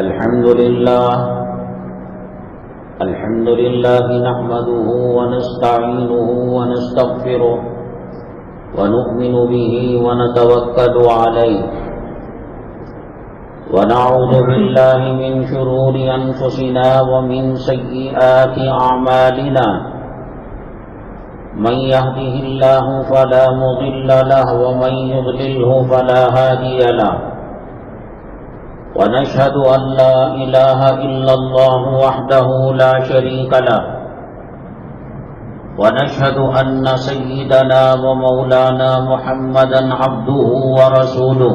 الحمد لله نحمده ونستعينه ونستغفره ونؤمن به ونتوكل عليه ونعوذ بالله من شرور أنفسنا ومن سيئات أعمالنا من يهده الله فلا مضل له ومن يضلله فلا هادي له ونشهد أن لا إله إلا الله وحده لا شريك له ونشهد أن سيدنا ومولانا محمدا عبده ورسوله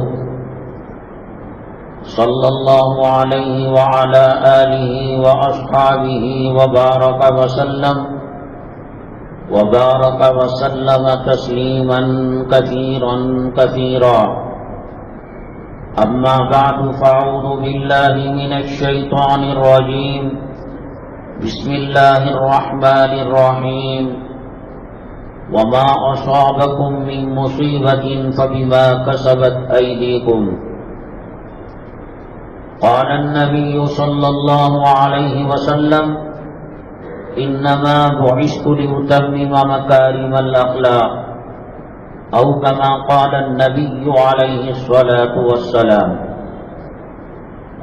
صلى الله عليه وعلى آله وأصحابه وبارك وسلم تسليما كثيرا أما بعد فأعوذ بالله من الشيطان الرجيم بسم الله الرحمن الرحيم وما أصابكم من مصيبة فبما كسبت أيديكم قال النبي صلى الله عليه وسلم إنما بعثت لأتمم مكارم الأخلاق أو كما قال النبي عليه الصلاة والسلام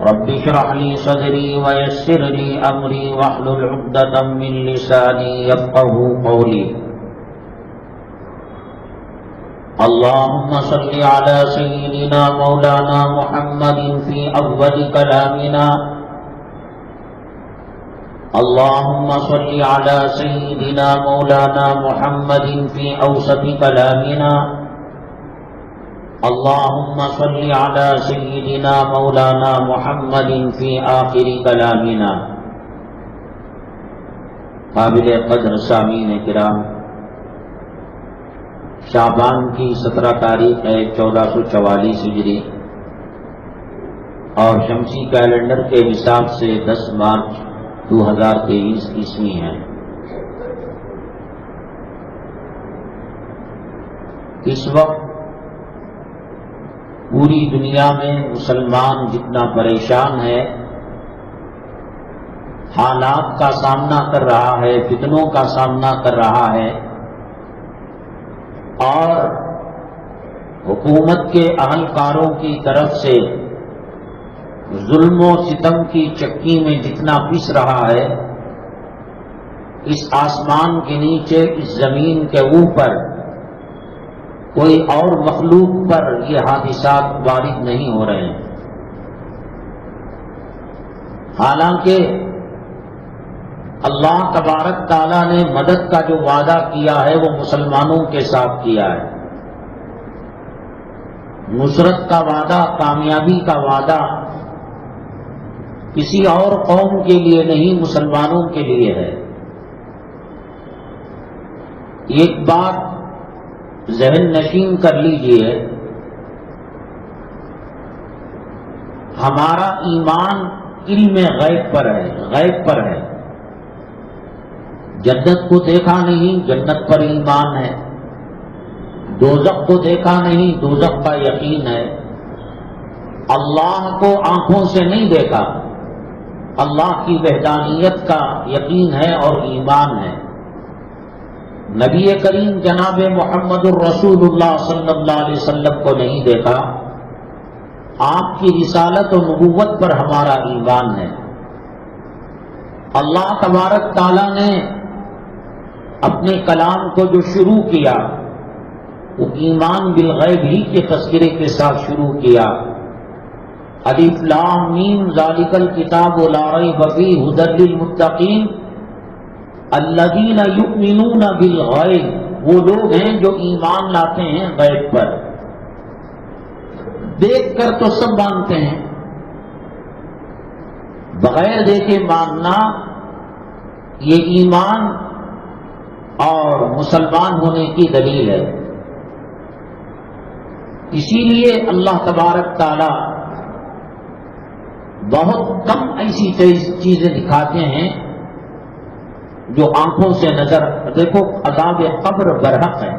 رب اشرح لي صدري ويسر لي أمري واحلل عقدة من لساني يفقهوا قولي اللهم صل على سيدنا مولانا محمد في أول كلامنا اللهم صل على سيدنا مولانا محمد في أوسط كلامنا اللهم صل على سيدنا مولانا محمد في آخر كلامنا. قابل قدر سامعین کرام، شعبان کی 17 تاریخ ہے 1444 ہجری اور شمسی کیلنڈر کے حساب سے 10 مارچ 2023 عیسوی ہے. اس وقت پوری دنیا میں مسلمان جتنا پریشان ہے، حالات کا سامنا کر رہا ہے، فتنوں کا سامنا کر رہا ہے، اور حکومت کے اہلکاروں کی طرف سے ظلم و ستم کی چکی میں جتنا پس رہا ہے، اس آسمان کے نیچے، اس زمین کے اوپر کوئی اور مخلوق پر یہ حادثات وارد نہیں ہو رہے ہیں. حالانکہ اللہ تبارک تعالیٰ نے مدد کا جو وعدہ کیا ہے وہ مسلمانوں کے ساتھ کیا ہے. نصرت کا وعدہ، کامیابی کا وعدہ کسی اور قوم کے لیے نہیں، مسلمانوں کے لیے ہے. ایک بات ذہن نشین کر لیجئے، ہمارا ایمان علم غیب پر ہے، غیب پر ہے. جنت کو دیکھا نہیں، جنت پر ایمان ہے. دوزخ کو دیکھا نہیں، دوزخ کا یقین ہے. اللہ کو آنکھوں سے نہیں دیکھا، اللہ کی وحدانیت کا یقین ہے اور ایمان ہے. نبی کریم جناب محمد الرسول اللہ صلی اللہ علیہ وسلم کو نہیں دیکھا، آپ کی رسالت و نبوت پر ہمارا ایمان ہے. اللہ تبارک تعالیٰ نے اپنے کلام کو جو شروع کیا وہ ایمان بالغیب ہی کے تذکرے کے ساتھ شروع کیا. الف لام میم ذالک الکتاب لا ریب فیہ ھدی للمتقین الذین یؤمنون بالغیب، وہ لوگ ہیں جو ایمان لاتے ہیں غیب پر. دیکھ کر تو سب مانتے ہیں، بغیر دیکھے ماننا یہ ایمان اور مسلمان ہونے کی دلیل ہے. اسی لیے اللہ تبارک تعالی بہت کم ایسی چیزیں دکھاتے ہیں جو آنکھوں سے نظر. دیکھو عذاب قبر برحق ہے،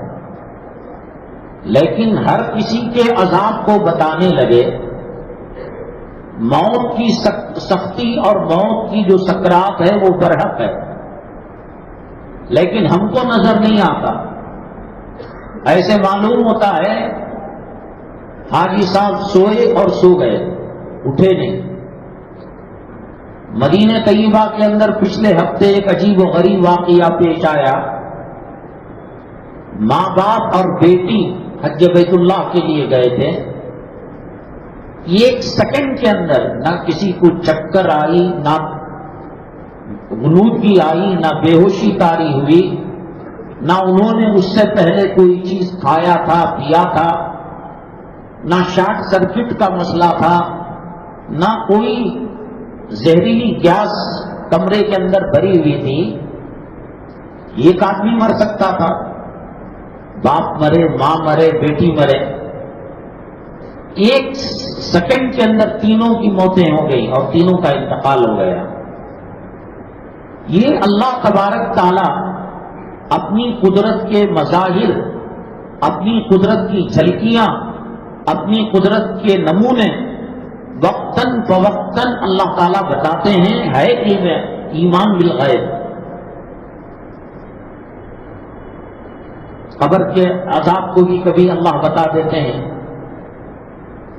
لیکن ہر کسی کے عذاب کو بتانے لگے موت کی سختی اور موت کی جو سکرات ہے وہ برحق ہے، لیکن ہم کو نظر نہیں آتا۔ ایسے معلوم ہوتا ہے حاجی صاحب سوئے اور سو گئے، اٹھے نہیں۔ مدینہ طیبہ کے اندر پچھلے ہفتے ایک عجیب و غریب واقعہ پیش آیا۔ ماں باپ اور بیٹی حج بیت اللہ کے لیے گئے تھے۔ ایک سیکنڈ کے اندر نہ کسی کو چکر آئی، نہ غنودگی آئی، نہ بے ہوشی طاری ہوئی، نہ انہوں نے اس سے پہلے کوئی چیز کھایا تھا پیا تھا، نہ شارٹ سرکٹ کا مسئلہ تھا، نہ کوئی زہریلی گیس کمرے کے اندر بھری ہوئی تھی۔ ایک آدمی مر سکتا تھا، باپ مرے، ماں مرے، بیٹی مرے۔ ایک سیکنڈ کے اندر تینوں کی موتیں ہو گئی اور تینوں کا انتقال ہو گیا۔ یہ اللہ تبارک تعالی اپنی قدرت کے مظاہر، اپنی قدرت کی جھلکیاں، اپنی قدرت کے نمونے وقتاً فوقتاً اللہ تعالیٰ بتاتے ہیں۔ ہے ایمان بالغیب۔ قبر کے عذاب کو بھی کبھی اللہ بتا دیتے ہیں،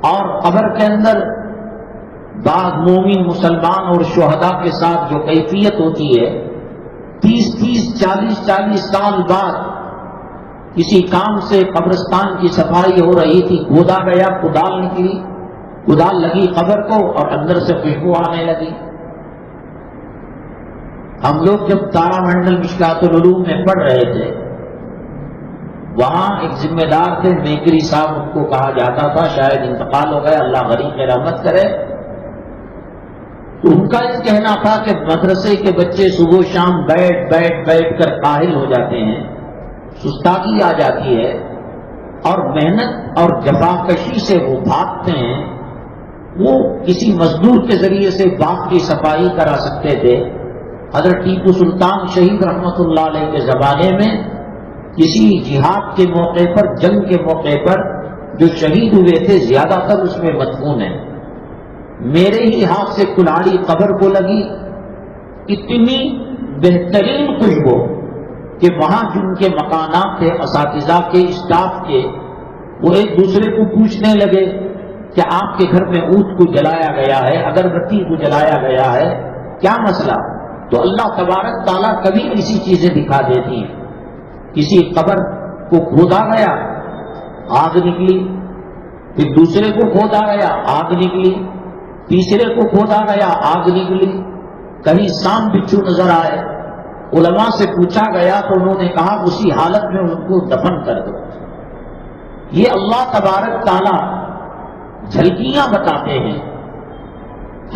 اور قبر کے اندر بعض مومن مسلمان اور شہداء کے ساتھ جو کیفیت ہوتی ہے، 30 40 سال بعد کسی کام سے قبرستان کی صفائی ہو رہی تھی، کھودا گیا، کدال نکلی، کدال لگی قبر کو اور اندر سے خوشبو آنے لگی۔ ہم لوگ جب تارا منڈل مشکات العلوم میں پڑھ رہے تھے، وہاں ایک ذمہ دار تھے میکری صاحب، ان کو کہا جاتا تھا، شاید انتقال ہو گیا، اللہ غریب رحمت کرے۔ تو ان کا یہ کہنا تھا کہ مدرسے کے بچے صبح و شام بیٹھ کر کاہل ہو جاتے ہیں، سستاگی آ جاتی ہے، اور محنت اور جفاکشی سے وہ بھاگتے ہیں۔ وہ کسی مزدور کے ذریعے سے باغ کی صفائی کرا سکتے تھے۔ حضرت ٹیپو سلطان شہید رحمت اللہ علیہ کے زمانے میں کسی جہاد کے موقع پر، جنگ کے موقع پر جو شہید ہوئے تھے زیادہ تر اس میں مدفون ہیں۔ میرے ہی ہاتھ سے کلاڑی قبر کو لگی، اتنی بہترین خوشبو کہ وہاں جن کے مکانات تھے، اساتذہ کے، اسٹاف کے، وہ ایک دوسرے کو پوچھنے لگے کہ آپ کے گھر میں اونٹ کو جلایا گیا ہے، اگربتی کو جلایا گیا ہے، کیا مسئلہ؟ تو اللہ تبارک تعالیٰ کبھی ایسی چیزیں دکھا دیتی ہیں۔ کسی قبر کو کھودا گیا، آگ نکلی، پھر دوسرے کو کھودا گیا، آگ نکلی، تیسرے کو کھودا گیا، آگ نکلی، کہیں سانپ بچھو نظر آئے۔ علماء سے پوچھا گیا تو انہوں نے کہا اسی حالت میں ان کو دفن کر دو۔ یہ اللہ تبارک تعالیٰ جھلکیاں بتاتے ہیں۔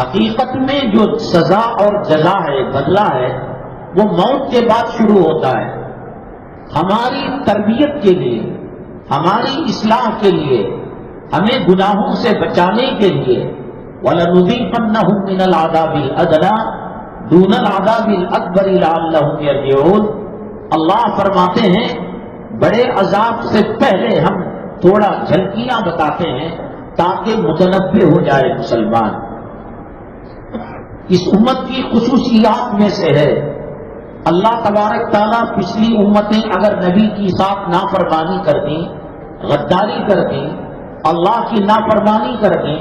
حقیقت میں جو سزا اور جزا ہے، بدلہ ہے، وہ موت کے بعد شروع ہوتا ہے۔ ہماری تربیت کے لیے، ہماری اصلاح کے لیے، ہمیں گناہوں سے بچانے کے لیے وَلَنُذِيقَنَّهُم مِّنَ الْعَذَابِ الْأَدْنَىٰ دُونَ الْعَذَابِ الْأَكْبَرِ لَعَلَّهُمْ يَرْجِعُونَ۔ اللہ فرماتے ہیں بڑے عذاب سے پہلے ہم تھوڑا جھلکیاں بتاتے ہیں تاکہ متنبہ ہو جائے مسلمان۔ اس امت کی خصوصیات میں سے ہے، اللہ تبارک تعالیٰ پچھلی امتیں اگر نبی کی ساتھ نافرمانی کرتی، غداری کرتی، اللہ کی نافرمانی کرتی،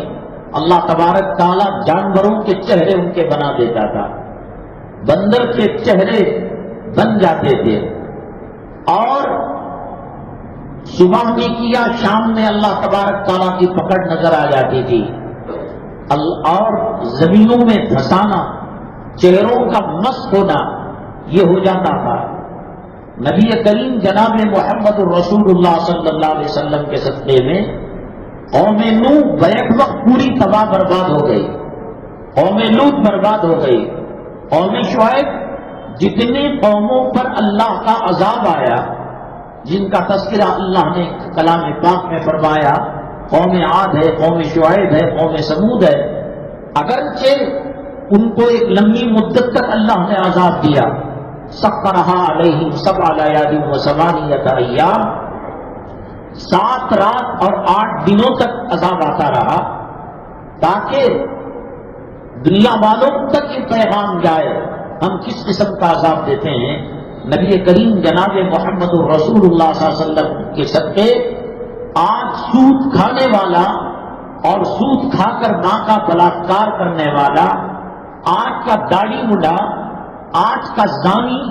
اللہ تبارک تعالیٰ جانوروں کے چہرے ان کے بنا دیتا تھا، بندر کے چہرے بن جاتے تھے، اور صبح میں کیا شام میں اللہ تبارک تعالیٰ کی پکڑ نظر آ جاتی تھی، اور زمینوں میں دھسانا، چہروں کا مس ہونا یہ ہو جاتا تھا۔ نبی کریم جناب محمد الرسول اللہ صلی اللہ علیہ وسلم کے صدقے میں قوم نوح بیک وقت پوری تباہ برباد ہو گئی، قوم لوط برباد ہو گئی، قوم شعیب، جتنے قوموں پر اللہ کا عذاب آیا، جن کا تذکرہ اللہ نے کلام پاک میں فرمایا، قوم عاد ہے، قوم شعیب ہے، قوم سمود ہے، اگرچہ ان کو ایک لمبی مدت تک اللہ نے عذاب دیا، سخرھا علیہم 7 لیال و 8 ایام، 7 رات اور 8 دنوں تک عذاب آتا رہا، تاکہ دنیا والوں تک یہ پیغام جائے ہم کس قسم کا عذاب دیتے ہیں. نبی کریم جناب محمد رسول اللہ صلی اللہ علیہ وسلم کے صدقے آج سود کھانے والا اور سود کھا کر ماں کا بلاత్కాر کرنے والا، آج کا داڑھی منڈا، آج کا زانی،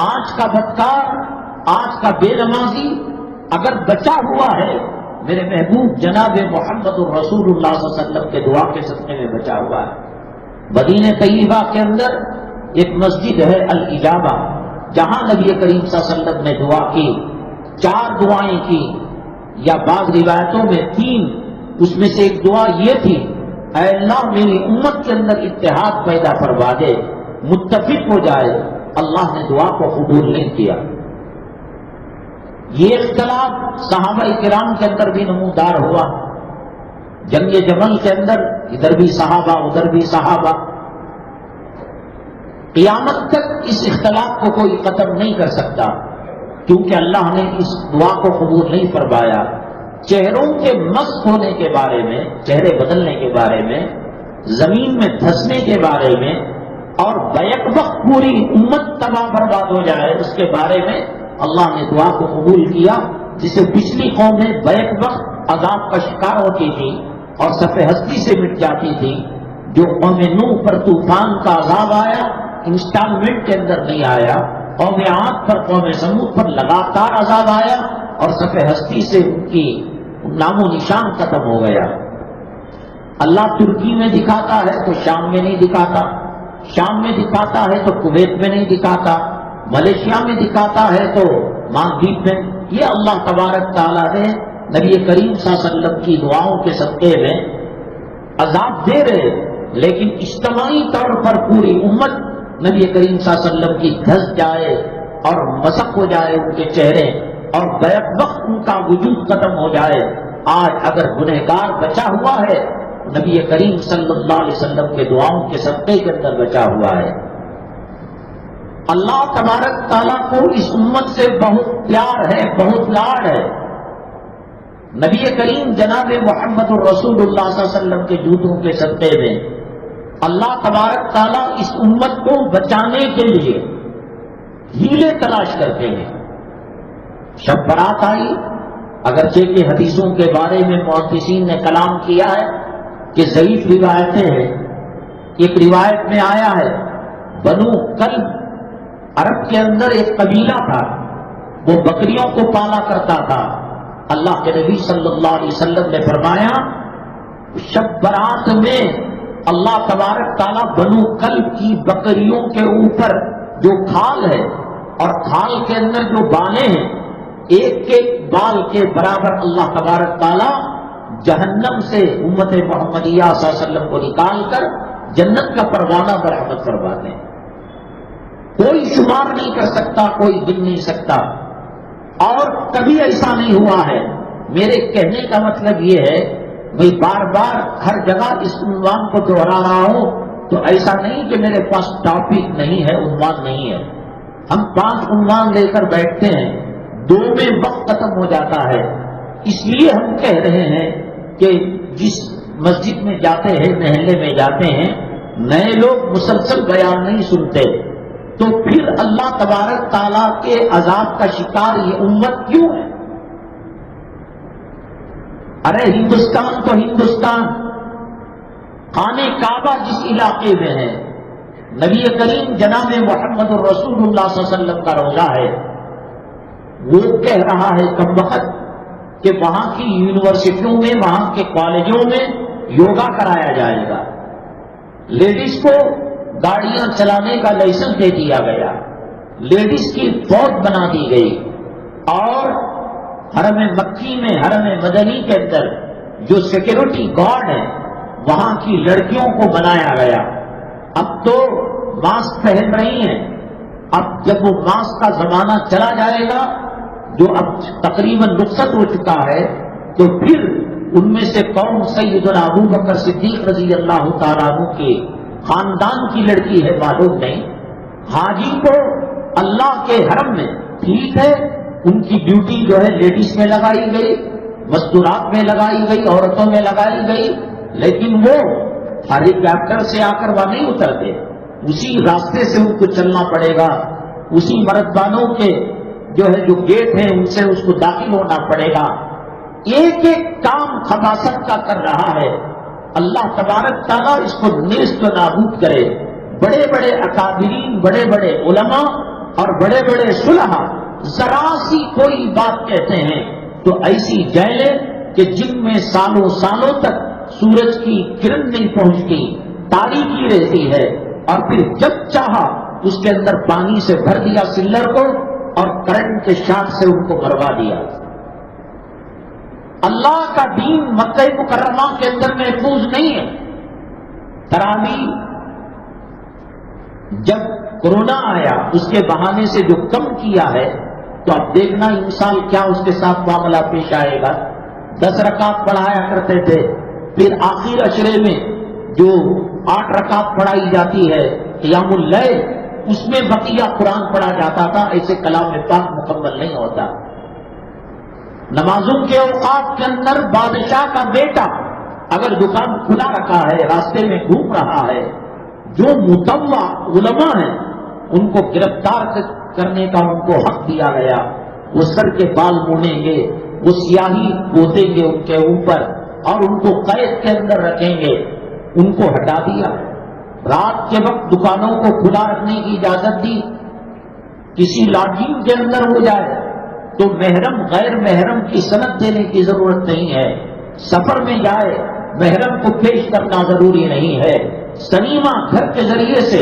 آج کا بدکار، آج کا بے نمازی اگر بچا ہوا ہے، میرے محبوب جناب محمد رسول اللہ صلی اللہ علیہ وسلم کے دعا کے صدقے میں بچا ہوا ہے. مدینہ طیبہ کے اندر ایک مسجد ہے الاجابہ، جہاں نبی کریم صلی اللہ علیہ وسلم نے دعا کی، 4 دعائیں کی یا بعض روایتوں میں 3. اس میں سے ایک دعا یہ تھی، اے اللہ میری امت کے اندر اتحاد پیدا فرما دے، متفق ہو جائے. اللہ نے دعا کو قبول نہیں کیا. یہ اختلاف صحابہ کرام کے اندر بھی نمودار ہوا. جنگ جمل کے اندر ادھر بھی صحابہ ادھر بھی صحابہ. قیامت تک اس اختلاف کو کوئی ختم نہیں کر سکتا، کیونکہ اللہ نے اس دعا کو قبول نہیں فرمایا. چہروں کے مسخ ہونے کے بارے میں، چہرے بدلنے کے بارے میں، زمین میں دھسنے کے بارے میں، اور بیک وقت پوری امت تباہ برباد ہو جائے اس کے بارے میں اللہ نے دعا کو قبول کیا. جسے پچھلی قومیں بیک وقت عذاب کا شکار ہوتی تھی اور صفحہ ہستی سے مٹ جاتی تھی، جو قوم نوح پر طوفان کا عذاب آیا انسٹالمنٹ کے اندر نہیں آیا، قوم عاد پر قوم سمود پر لگاتار عذاب آیا اور صفحہ ہستی سے ان کی نام و نشان ختم ہو گیا. اللہ ترکی میں دکھاتا ہے تو شام میں نہیں دکھاتا، شام میں دکھاتا ہے تو کویت میں نہیں دکھاتا، ملیشیا میں دکھاتا ہے تو مالدیپ میں. یہ اللہ تبارک تعالیٰ نے نبی کریم صلی اللہ علیہ وسلم کی دعاؤں کے صدقے میں عذاب دے رہے، لیکن اجتماعی طور پر پوری امت نبی کریم صلی اللہ علیہ وسلم کی دھس جائے اور مسخ ہو جائے ان کے چہرے اور بیک وقت ان کا وجود ختم ہو جائے. آج اگر گنہگار بچا ہوا ہے، نبی کریم صلی اللہ علیہ وسلم کے دعاؤں کے صدقے کے اندر بچا ہوا ہے. اللہ تبارک تعالیٰ کو اس امت سے بہت پیار ہے، بہت لاڈ ہے. نبی کریم جناب محمد الرسول اللہ صلی اللہ علیہ وسلم کے جوتوں کے صدقے میں اللہ تبارک تعالیٰ اس امت کو بچانے کے لیے ہیلے تلاش کرتے ہیں. شب برات آئی، اگرچہ کہ حدیثوں کے بارے میں محدثین نے کلام کیا ہے کہ ضعیف روایتیں ہیں. ایک روایت میں آیا ہے بنو کلب عرب کے اندر ایک قبیلہ تھا، وہ بکریوں کو پالا کرتا تھا. اللہ کے نبی صلی اللہ علیہ وسلم نے فرمایا شب برات میں اللہ تبارک تعالیٰ بنو کلب کی بکریوں کے اوپر جو کھال ہے اور کھال کے اندر جو بانے ہیں، ایک کے بال کے برابر اللہ تبارک تعالیٰ جہنم سے امت محمدیہ صلی اللہ علیہ وسلم کو نکال کر جنت کا پروانہ برآمد کرواتے ہیں. کوئی شمار نہیں کر سکتا، کوئی گن نہیں سکتا، اور کبھی ایسا نہیں ہوا ہے. میرے کہنے کا مطلب یہ ہے، میں بار بار ہر جگہ اس عنوان کو دہرا رہا ہوں تو ایسا نہیں کہ میرے پاس ٹاپک نہیں ہے، عنوان نہیں ہے. ہم 5 عنوان لے کر بیٹھتے ہیں، 2 میں وقت ختم ہو جاتا ہے. اس لیے ہم کہہ رہے ہیں کہ جس مسجد میں جاتے ہیں، محلے میں جاتے ہیں، نئے لوگ مسلسل بیان نہیں سنتے، تو پھر اللہ تبارک تعالیٰ کے عذاب کا شکار یہ امت کیوں ہے؟ ارے ہندوستان تو ہندوستان، خانہ کعبہ جس علاقے میں ہے، نبی کریم جناب محمد الرسول اللہ صلی اللہ علیہ وسلم کا روضہ ہے، وہ کہہ رہا ہے کم وقت کہ وہاں کی یونیورسٹیوں میں، وہاں کے کالجوں میں یوگا کرایا جائے گا. لیڈیز کو گاڑیاں چلانے کا لائسنس دے دیا گیا، لیڈیز کی فوج بنا دی گئی، اور حرم مکی میں، حرم مدنی کے اندر جو سیکورٹی گارڈ ہے وہاں کی لڑکیوں کو بنایا گیا. اب تو ماسک پہن رہی ہیں. اب جب وہ ماسک کا زمانہ چلا جائے گا، جو اب تقریباً رخصت ہو چکا ہے، تو پھر ان میں سے کون سیدنا ابو بکر صدیق رضی اللہ تعالیٰ عنہ کے خاندان کی لڑکی ہے معلوم نہیں. حاجی کو اللہ کے حرم میں ٹھیک ہے، ان کی ڈیوٹی جو ہے لیڈیز میں لگائی گئی، مستورات میں لگائی گئی، عورتوں میں لگائی گئی، لیکن وہ ہیلی کاپٹر سے آ کر وہاں نہیں اترتے، اسی راستے سے ان کو چلنا پڑے گا، اسی مرتبانوں کے جو گیٹ ہیں ان سے اس کو داخل ہونا پڑے گا۔ ایک ایک کام خباثت کا کر رہا ہے۔ اللہ تبارک تعالیٰ اس کو نیست و نابود کرے۔ بڑے بڑے اکابرین، بڑے بڑے علماء اور بڑے بڑے صلحاء ذرا سی کوئی بات کہتے ہیں تو ایسی جیلیں کہ جن میں سالوں سالوں تک سورج کی کرن نہیں پہنچتی، تاریکی رہتی ہے، اور پھر جب چاہا اس کے اندر پانی سے بھر دیا سلر کو اور کرنٹ کے شاٹ سے ان کو مروا دیا۔ اللہ کا دین مکہ مکرمہ کے اندر محفوظ نہیں ہے۔ تراویح جب کورونا آیا اس کے بہانے سے جو کم کیا ہے تو اب دیکھنا انسان کیا اس کے ساتھ معاملہ پیش آئے گا۔ 10 رکعت پڑھایا کرتے تھے، پھر آخر عشرے میں جو 8 رکعت پڑھائی جاتی ہے قیام اللیل، اس میں بقیہ قرآن پڑھا جاتا تھا۔ ایسے کلام پاک مکمل نہیں ہوتا۔ نمازوں کے اوقات کے اندر بادشاہ کا بیٹا اگر دکان کھلا رکھا ہے، راستے میں گھوم رہا ہے، جو متوع علماء ہیں ان کو گرفتار کرنے کا ان کو حق دیا گیا۔ وہ سر کے بال مونیں گے، وہ سیاہی پوتیں گے ان کے اوپر اور ان کو قید کے اندر رکھیں گے۔ ان کو ہٹا دیا۔ رات کے وقت دکانوں کو کھلا رکھنے کی اجازت دی۔ کسی لاڈجنگ کے اندر ہو جائے تو محرم غیر محرم کی سند دینے کی ضرورت نہیں ہے۔ سفر میں جائے محرم کو پیش کرنا ضروری نہیں ہے۔ سنیما گھر کے ذریعے سے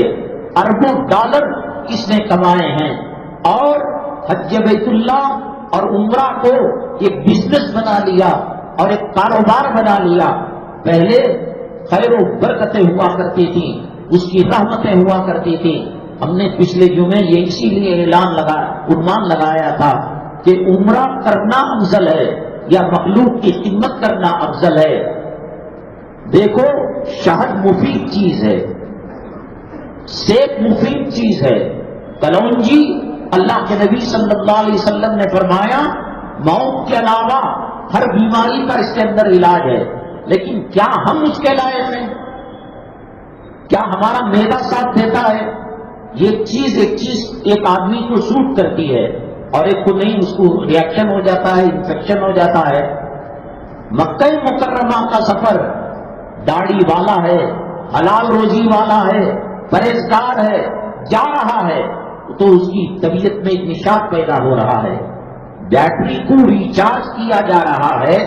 اربوں ڈالر کس نے کمائے ہیں، اور حج بیت اللہ اور عمرہ کو ایک بزنس بنا لیا اور ایک کاروبار بنا لیا۔ پہلے خیر و برکتیں ہوا کرتی تھیں، اس کی رحمتیں ہوا کرتی تھیں۔ ہم نے پچھلے جمعے یہ اسی لیے عنوان لگایا تھا کہ عمرہ کرنا افضل ہے یا مخلوق کی خدمت کرنا افضل ہے۔ دیکھو شہد مفید چیز ہے، سیب مفید چیز ہے، کلونجی اللہ کے نبی صلی اللہ علیہ وسلم نے فرمایا موت کے علاوہ ہر بیماری کا اس کے اندر علاج ہے، لیکن کیا ہم اس کے لائق ہیں؟ کیا ہمارا معدہ ساتھ دیتا ہے؟ یہ چیز ایک آدمی کو سوٹ کرتی ہے اور ایک کو نہیں، اس کو ریئیکشن ہو جاتا ہے، انفیکشن ہو جاتا ہے۔ مکہ مکرمہ کا سفر داڑھی والا ہے، حلال روزی والا ہے، پرہیزگار ہے، جا رہا ہے تو اس کی طبیعت میں ایک نشاط پیدا ہو رہا ہے۔ بیٹری کو ریچارج کیا جا رہا ہے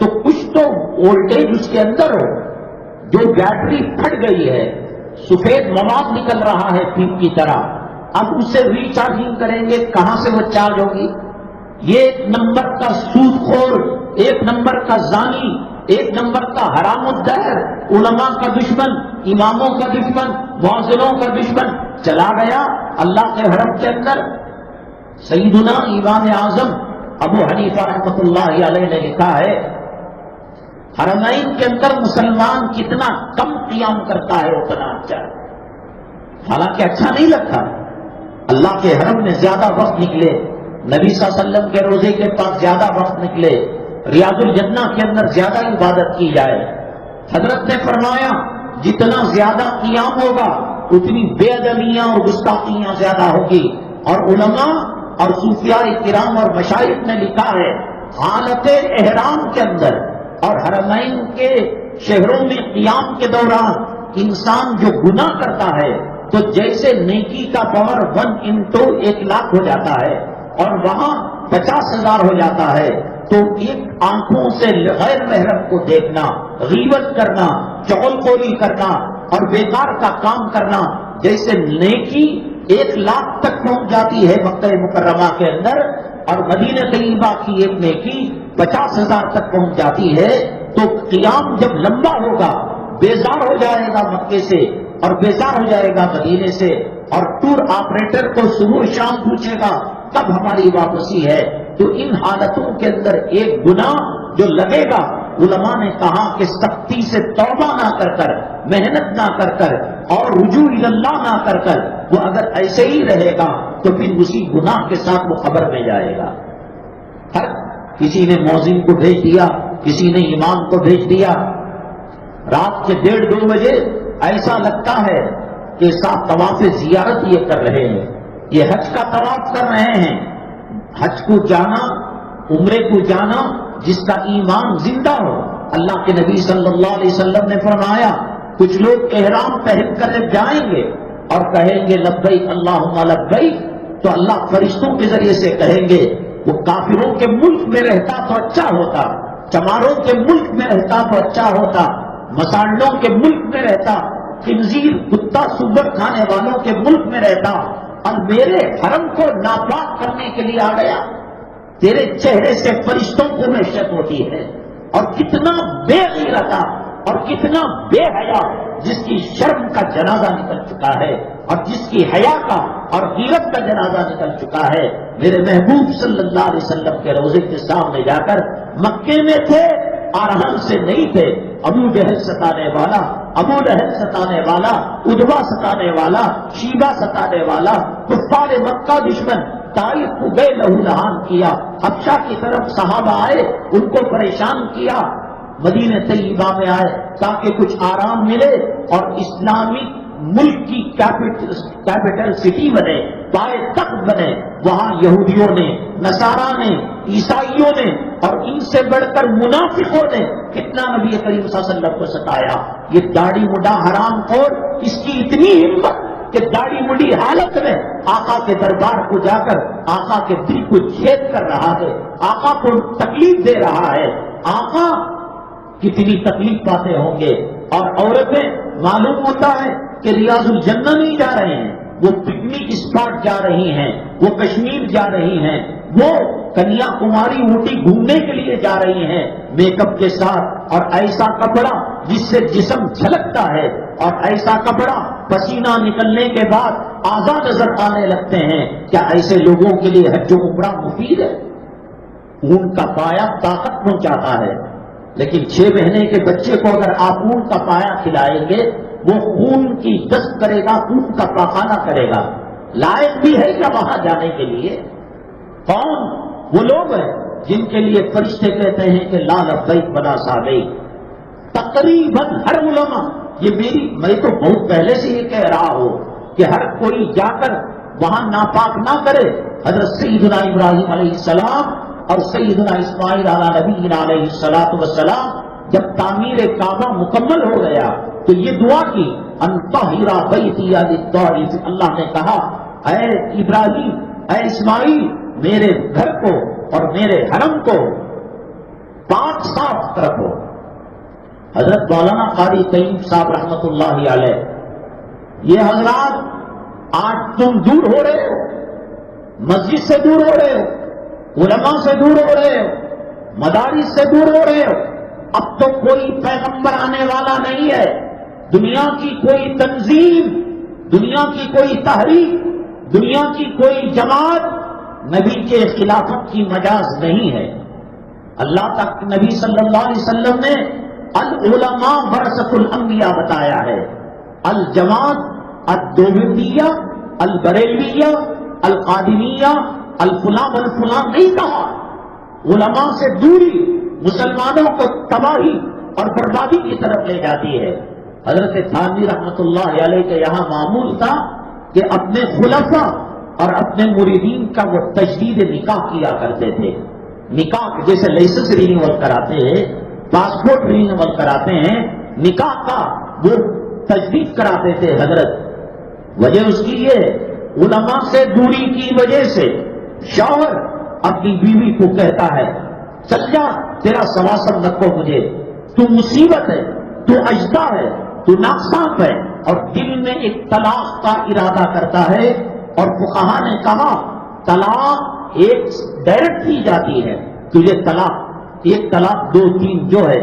تو کچھ تو وولٹیج اس کے اندر ہو۔ جو بیٹری پھٹ گئی ہے، سفید مواد نکل رہا ہے پیپ کی طرح، اب اسے ریچارجنگ کریں گے، کہاں سے وہ چارج ہوگی؟ یہ ایک نمبر کا سود خور، ایک نمبر کا زانی، ایک نمبر کا حرام الدہر، علماء کا دشمن، اماموں کا دشمن، مؤذنوں کا دشمن چلا گیا اللہ کے حرم کے اندر۔ سیدنا امام اعظم ابو حنیفہ رحمۃ اللہ علیہ نے لکھا ہے حرمین کے اندر مسلمان کتنا کم قیام کرتا ہے اتنا اچھا ہے۔ حالانکہ اچھا نہیں لگتا، اللہ کے حرم میں زیادہ وقت نکلے، نبی صلی اللہ علیہ وسلم کے روزے کے پاس زیادہ وقت نکلے، ریاض الجنہ کے اندر زیادہ عبادت کی جائے۔ حضرت نے فرمایا جتنا زیادہ قیام ہوگا اتنی بے ادبیاں اور گستاخیاں زیادہ ہوگی۔ اور علماء اور صوفیاء کرام اور مشائخ نے لکھا ہے حالت احرام کے اندر اور حرمین کے شہروں میں قیام کے دوران انسان جو گناہ کرتا ہے تو جیسے نیکی کا پاور 1 ہو جاتا ہے اور وہاں 50,000 ہو جاتا ہے، تو ایک آنکھوں سے غیر محرم کو دیکھنا، غیبت کرنا، چغل خوری کرنا اور بیکار کا کام کرنا، جیسے نیکی 1,00,000 تک پہنچ جاتی ہے مکہ مکرمہ کے اندر، اور مدینہ طیبہ کی ایک نیکی 50,000 تک پہنچ جاتی ہے۔ تو قیام جب لمبا ہوگا بیزار ہو جائے گا مکے سے اور بیزار ہو جائے گا مدینے سے، اور ٹور آپریٹر کو صبح شام پوچھے گا کب ہماری واپسی ہے۔ تو ان حالتوں کے اندر ایک گناہ جو لگے گا، علماء نے کہا کہ سختی سے توبہ نہ کر محنت نہ کر اور رجوع اللہ نہ کر وہ اگر ایسے ہی رہے گا تو پھر اسی گناہ کے ساتھ وہ قبر میں جائے گا۔ ہر کسی نے مؤذن کو بھیج دیا، کسی نے امام کو بھیج دیا، رات کے 1:30-2 بجے ایسا لگتا ہے کہ صاحب طواف زیارت یہ کر رہے ہیں، یہ حج کا طواف کر رہے ہیں۔ حج کو جانا، عمرے کو جانا، جس کا ایمان زندہ ہو۔ اللہ کے نبی صلی اللہ علیہ وسلم نے فرمایا کچھ لوگ احرام پہن کر جائیں گے اور کہیں گے لبیک اللہم لبیک، تو اللہ فرشتوں کے ذریعے سے کہیں گے وہ کافروں کے ملک میں رہتا تو اچھا ہوتا، چماروں کے ملک میں رہتا تو اچھا ہوتا، مسانڈوں کے ملک میں رہتا، خنزیر کتا سور کھانے والوں کے ملک میں رہتا، اور میرے حرم کو ناپاک کرنے کے لیے آ گیا۔ تیرے چہرے سے فرشتوں کو وحشت ہوتی ہے، اور کتنا بے غیرتا اور کتنا بے حیا، جس کی شرم کا جنازہ نکل چکا ہے اور جس کی حیا کا اور غیرت کا جنازہ نکل چکا ہے۔ میرے محبوب صلی اللہ علیہ وسلم کے روضے کے سامنے جا کر مکے میں تھے، آرہن سے نہیں تھے، ابو جہل ستانے والا، ابو لہب ستانے والا، ادبا ستانے والا، شیبہ ستانے والا، کفار مکہ دشمن طائف کو بے لہو لہان کیا، حبشہ کی طرف صحابہ آئے، ان کو پریشان کیا، مدینہ طیبہ میں آئے تاکہ کچھ آرام ملے اور اسلامی ملک کی کیپٹل سٹی بنے، پائے تخت بنے۔ وہاں یہودیوں نے، نصارہ نے، عیسائیوں نے اور ان سے بڑھ کر منافقوں نے کتنا نبی کریم صلی اللہ علیہ وسلم کو ستایا۔ یہ داڑھی مڈا حرام خور، اس کی اتنی ہمت کہ داڑھی مڈی حالت میں آقا کے دربار کو جا کر آقا کے دل کو چھید کر رہا ہے، آقا کو تکلیف دے رہا ہے۔ آقا کتنی تکلیف پاتے ہوں گے، اور عورتیں معلوم ہوتا ہے کہ ریاض الجنہ نہیں جا رہے ہیں، وہ پکنک اسپاٹ جا رہی ہیں، وہ کشمیر جا رہی ہیں، وہ کنیا کماری اوٹی گھومنے کے لیے جا رہی ہیں میک اپ کے ساتھ، اور ایسا کپڑا جس سے جسم جھلکتا ہے، اور ایسا کپڑا پسینہ نکلنے کے بعد آزاد نظر آنے لگتے ہیں۔ کیا ایسے لوگوں کے لیے حج و عمرہ مفید ہے؟ اون کا پایا طاقت پہنچاتا ہے، لیکن 6 مہینے کے بچے کو اگر آپ اون کا پایا کھلائیں گے، وہ خون کی دست کرے گا، خون کا پاخانہ کرے گا۔ لائق بھی ہے کیا وہاں جانے کے لیے؟ کون وہ لوگ ہیں جن کے لیے فرشتے کہتے ہیں کہ لا لبیک ولا سعدیک؟ تقریباً ہر علماء، یہ میں تو بہت پہلے سے یہ کہہ رہا ہوں کہ ہر کوئی جا کر وہاں ناپاک نہ کرے۔ حضرت سیدنا ابراہیم علیہ السلام اور سیدنا اسماعیل علیہ نبینا علیہ الصلوۃ والسلام جب تعمیر کعبہ مکمل ہو گیا تو یہ دعا کی ان طہر بیتی للطائفین، اللہ نے کہا اے ابراہیم، اے اسماعیل، میرے گھر کو اور میرے حرم کو پاک صاف رکھو۔ حضرت مولانا قاری طیب صاحب رحمت اللہ علیہ، یہ حضرات آج تم دور ہو رہے ہو، مسجد سے دور ہو رہے ہو، علماء سے دور ہو رہے ہو، مدارس سے دور ہو رہے ہو، اب تو کوئی پیغمبر آنے والا نہیں ہے، دنیا کی کوئی تنظیم، دنیا کی کوئی تحریک، دنیا کی کوئی جماعت نبی کے خلافت کی مجاز نہیں ہے۔ اللہ تک نبی صلی اللہ علیہ وسلم نے العلماء ورثۃ الانبیاء بتایا ہے۔ الجماعت الدوبندیہ، البریلویہ، القادمیہ، الفلاں والفلاں نہیں کہا۔ علماء سے دوری مسلمانوں کو تباہی اور بربادی کی طرف لے جاتی ہے۔ حضرت تھانوی رحمت اللہ علیہ کے یہاں معمول تھا کہ اپنے خلفاء اور اپنے مریدین کا وہ تجدید نکاح کیا کرتے تھے۔ نکاح جیسے لائسنس رینیول کراتے ہیں، پاسپورٹ رینیول کراتے ہیں، نکاح کا وہ تجدید کراتے تھے حضرت۔ وجہ اس کی یہ علماء سے دوری کی وجہ سے شوہر اپنی بیوی کو کہتا ہے چل جا، تیرا سواسن رکھو مجھے، تو مصیبت ہے، تو اجدا ہے، تو ناقصان ہے، اور دل میں ایک طلاق کا ارادہ کرتا ہے۔ اور فقہا نے کہا طلاق ایک ڈائریکٹ دی جاتی ہے، تجھے طلاق، ایک طلاق 2 3 جو ہے،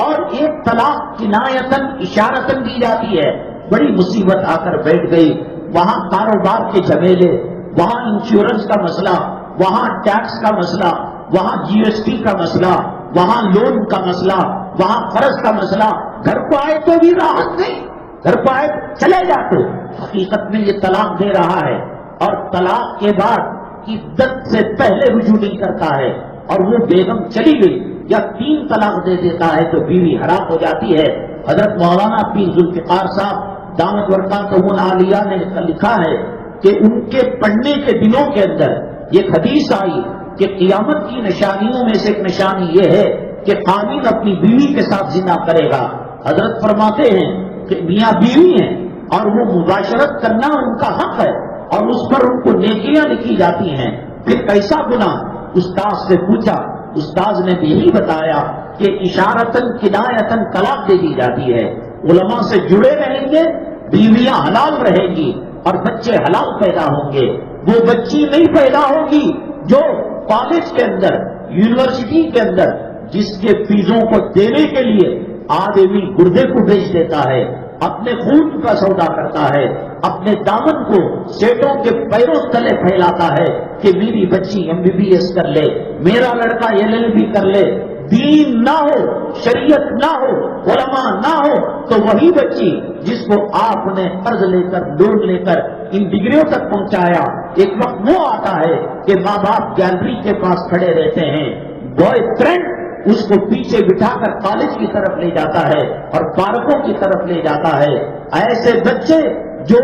اور ایک طلاق کنایتاً اشارتاً دی جاتی ہے۔ بڑی مصیبت آ کر بیٹھ گئی، وہاں کاروبار کے جھمیلے، وہاں انشورنس کا مسئلہ، وہاں ٹیکس کا مسئلہ، وہاں GST کا مسئلہ، وہاں لون کا مسئلہ، وہاں قرض کا مسئلہ۔ گھر کو آئے تو بھی راحت نہیں، گھر کو آئے چلے جاتے۔ حقیقت میں یہ طلاق دے رہا ہے، اور طلاق کے بعد عدت سے پہلے رجوع نہیں کرتا ہے، اور وہ بیگم چلی گئی یا 3 طلاق دے دیتا ہے تو بیوی حرام ہو جاتی ہے۔ حضرت مولانا پیر ذوالفقار صاحب دامت برکاتہم العالیہ نے لکھا ہے کہ ان کے پڑھنے کے دنوں کے اندر یہ حدیث آئی کہ قیامت کی نشانیوں میں سے ایک نشانی یہ ہے کہ قابیل اپنی بیوی کے ساتھ زنا کرے گا. حضرت فرماتے ہیں کہ میاں بیوی ہیں اور وہ مباشرت کرنا ان کا حق ہے اور اس پر ان کو نیکیاں لکھی جاتی ہیں. پھر کیسا گناہ؟ استاد سے پوچھا، استاد نے بھی یہی بتایا کہ اشارتاً کنایتاً طلاق دے دی جاتی ہے. علماء سے جڑے رہیں گے، بیویاں حلال رہیں گی اور بچے حلال پیدا ہوں گے. وہ بچی نہیں پیدا ہوگی جو کالج کے اندر، یونیورسٹی کے اندر جس کے فیسوں کو دینے کے لیے آدمی گردے کو بیچ دیتا ہے، اپنے خون کا سودا کرتا ہے، اپنے دامن کو سیٹوں کے پیروں تلے پھیلاتا ہے کہ میری بچی MBBS کر لے، میرا لڑکا LLB کر لے. دین نہ ہو، شریعت نہ ہو، علماء نہ ہو تو وہی بچی جس کو آپ نے قرض لے کر لون لے کر ان ڈگریوں تک پہنچایا، ایک وقت وہ آتا ہے کہ ماں باپ گیلری کے پاس کھڑے رہتے ہیں، بوائے فرینڈ اس کو پیچھے بٹھا کر کالج کی طرف لے جاتا ہے اور پارکوں کی طرف لے جاتا ہے. ایسے بچے جو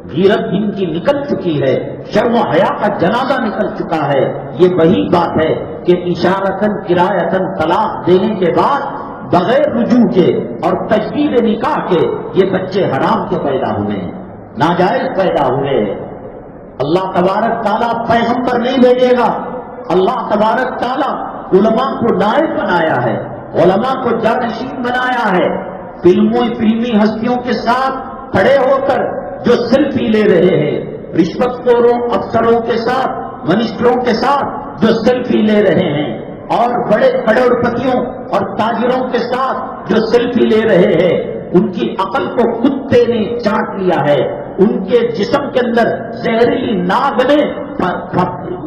غیرت جن کی نکل چکی ہے، شرم و حیا کا جنازہ نکل چکا ہے، یہ وہی بات ہے کہ اشارتاً کرایتاً طلاق دینے کے بعد بغیر رجوع کے اور تجدید نکاح کے یہ بچے حرام کے پیدا ہوئے ہیں، ناجائز پیدا ہوئے ہیں. اللہ تبارک تعالیٰ پیغمبر نہیں بھیجے گا. اللہ تبارک تعالیٰ علماء کو نائب بنایا ہے، علماء کو جانشین بنایا ہے. فلمی ہستیوں کے ساتھ کھڑے ہو کر جو سیلفی لے رہے ہیں، رشوت خوروں افسروں کے ساتھ، منسٹروں کے ساتھ جو سیلفی لے رہے ہیں، اور بڑے کروڑپتیوں اور تاجروں کے ساتھ جو سیلفی لے رہے ہیں، ان کی عقل کو کتے نے چاٹ لیا ہے. ان کے جسم کے اندر زہریلی ناگ نے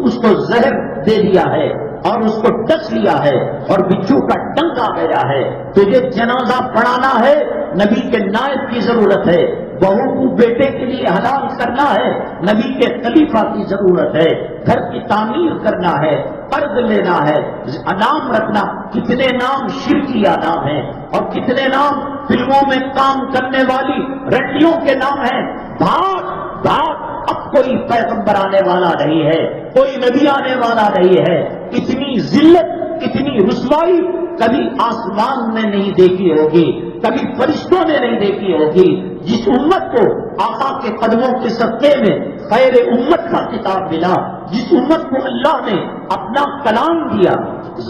اس کو زہر دے دیا ہے اور اس کو ڈس لیا ہے اور بچھو کا ڈنک آ گیا ہے. تجھے جنازہ پڑھانا ہے، نبی کے نائب کی ضرورت ہے. بہو کو بیٹے کے لیے حلال کرنا ہے، نبی کے خلیفہ کی ضرورت ہے. گھر کی تعمیر کرنا ہے، قرض لینا ہے، انعام رکھنا. کتنے نام شرکیہ نام ہیں اور کتنے نام فلموں میں کام کرنے والی رنڈیوں کے نام ہیں. بھاگ بھاگ، اب کوئی پیغمبر آنے والا نہیں ہے، کوئی نبی آنے والا نہیں ہے. اتنی ذلت، اتنی رسوائی کبھی آسمان نے نہیں دیکھی ہوگی، کبھی فرشتوں نے نہیں دیکھی ہوگی. جس امت کو آقا کے قدموں کے صدقے میں خیر امت کا خطاب ملا، جس امت کو اللہ نے اپنا کلام دیا،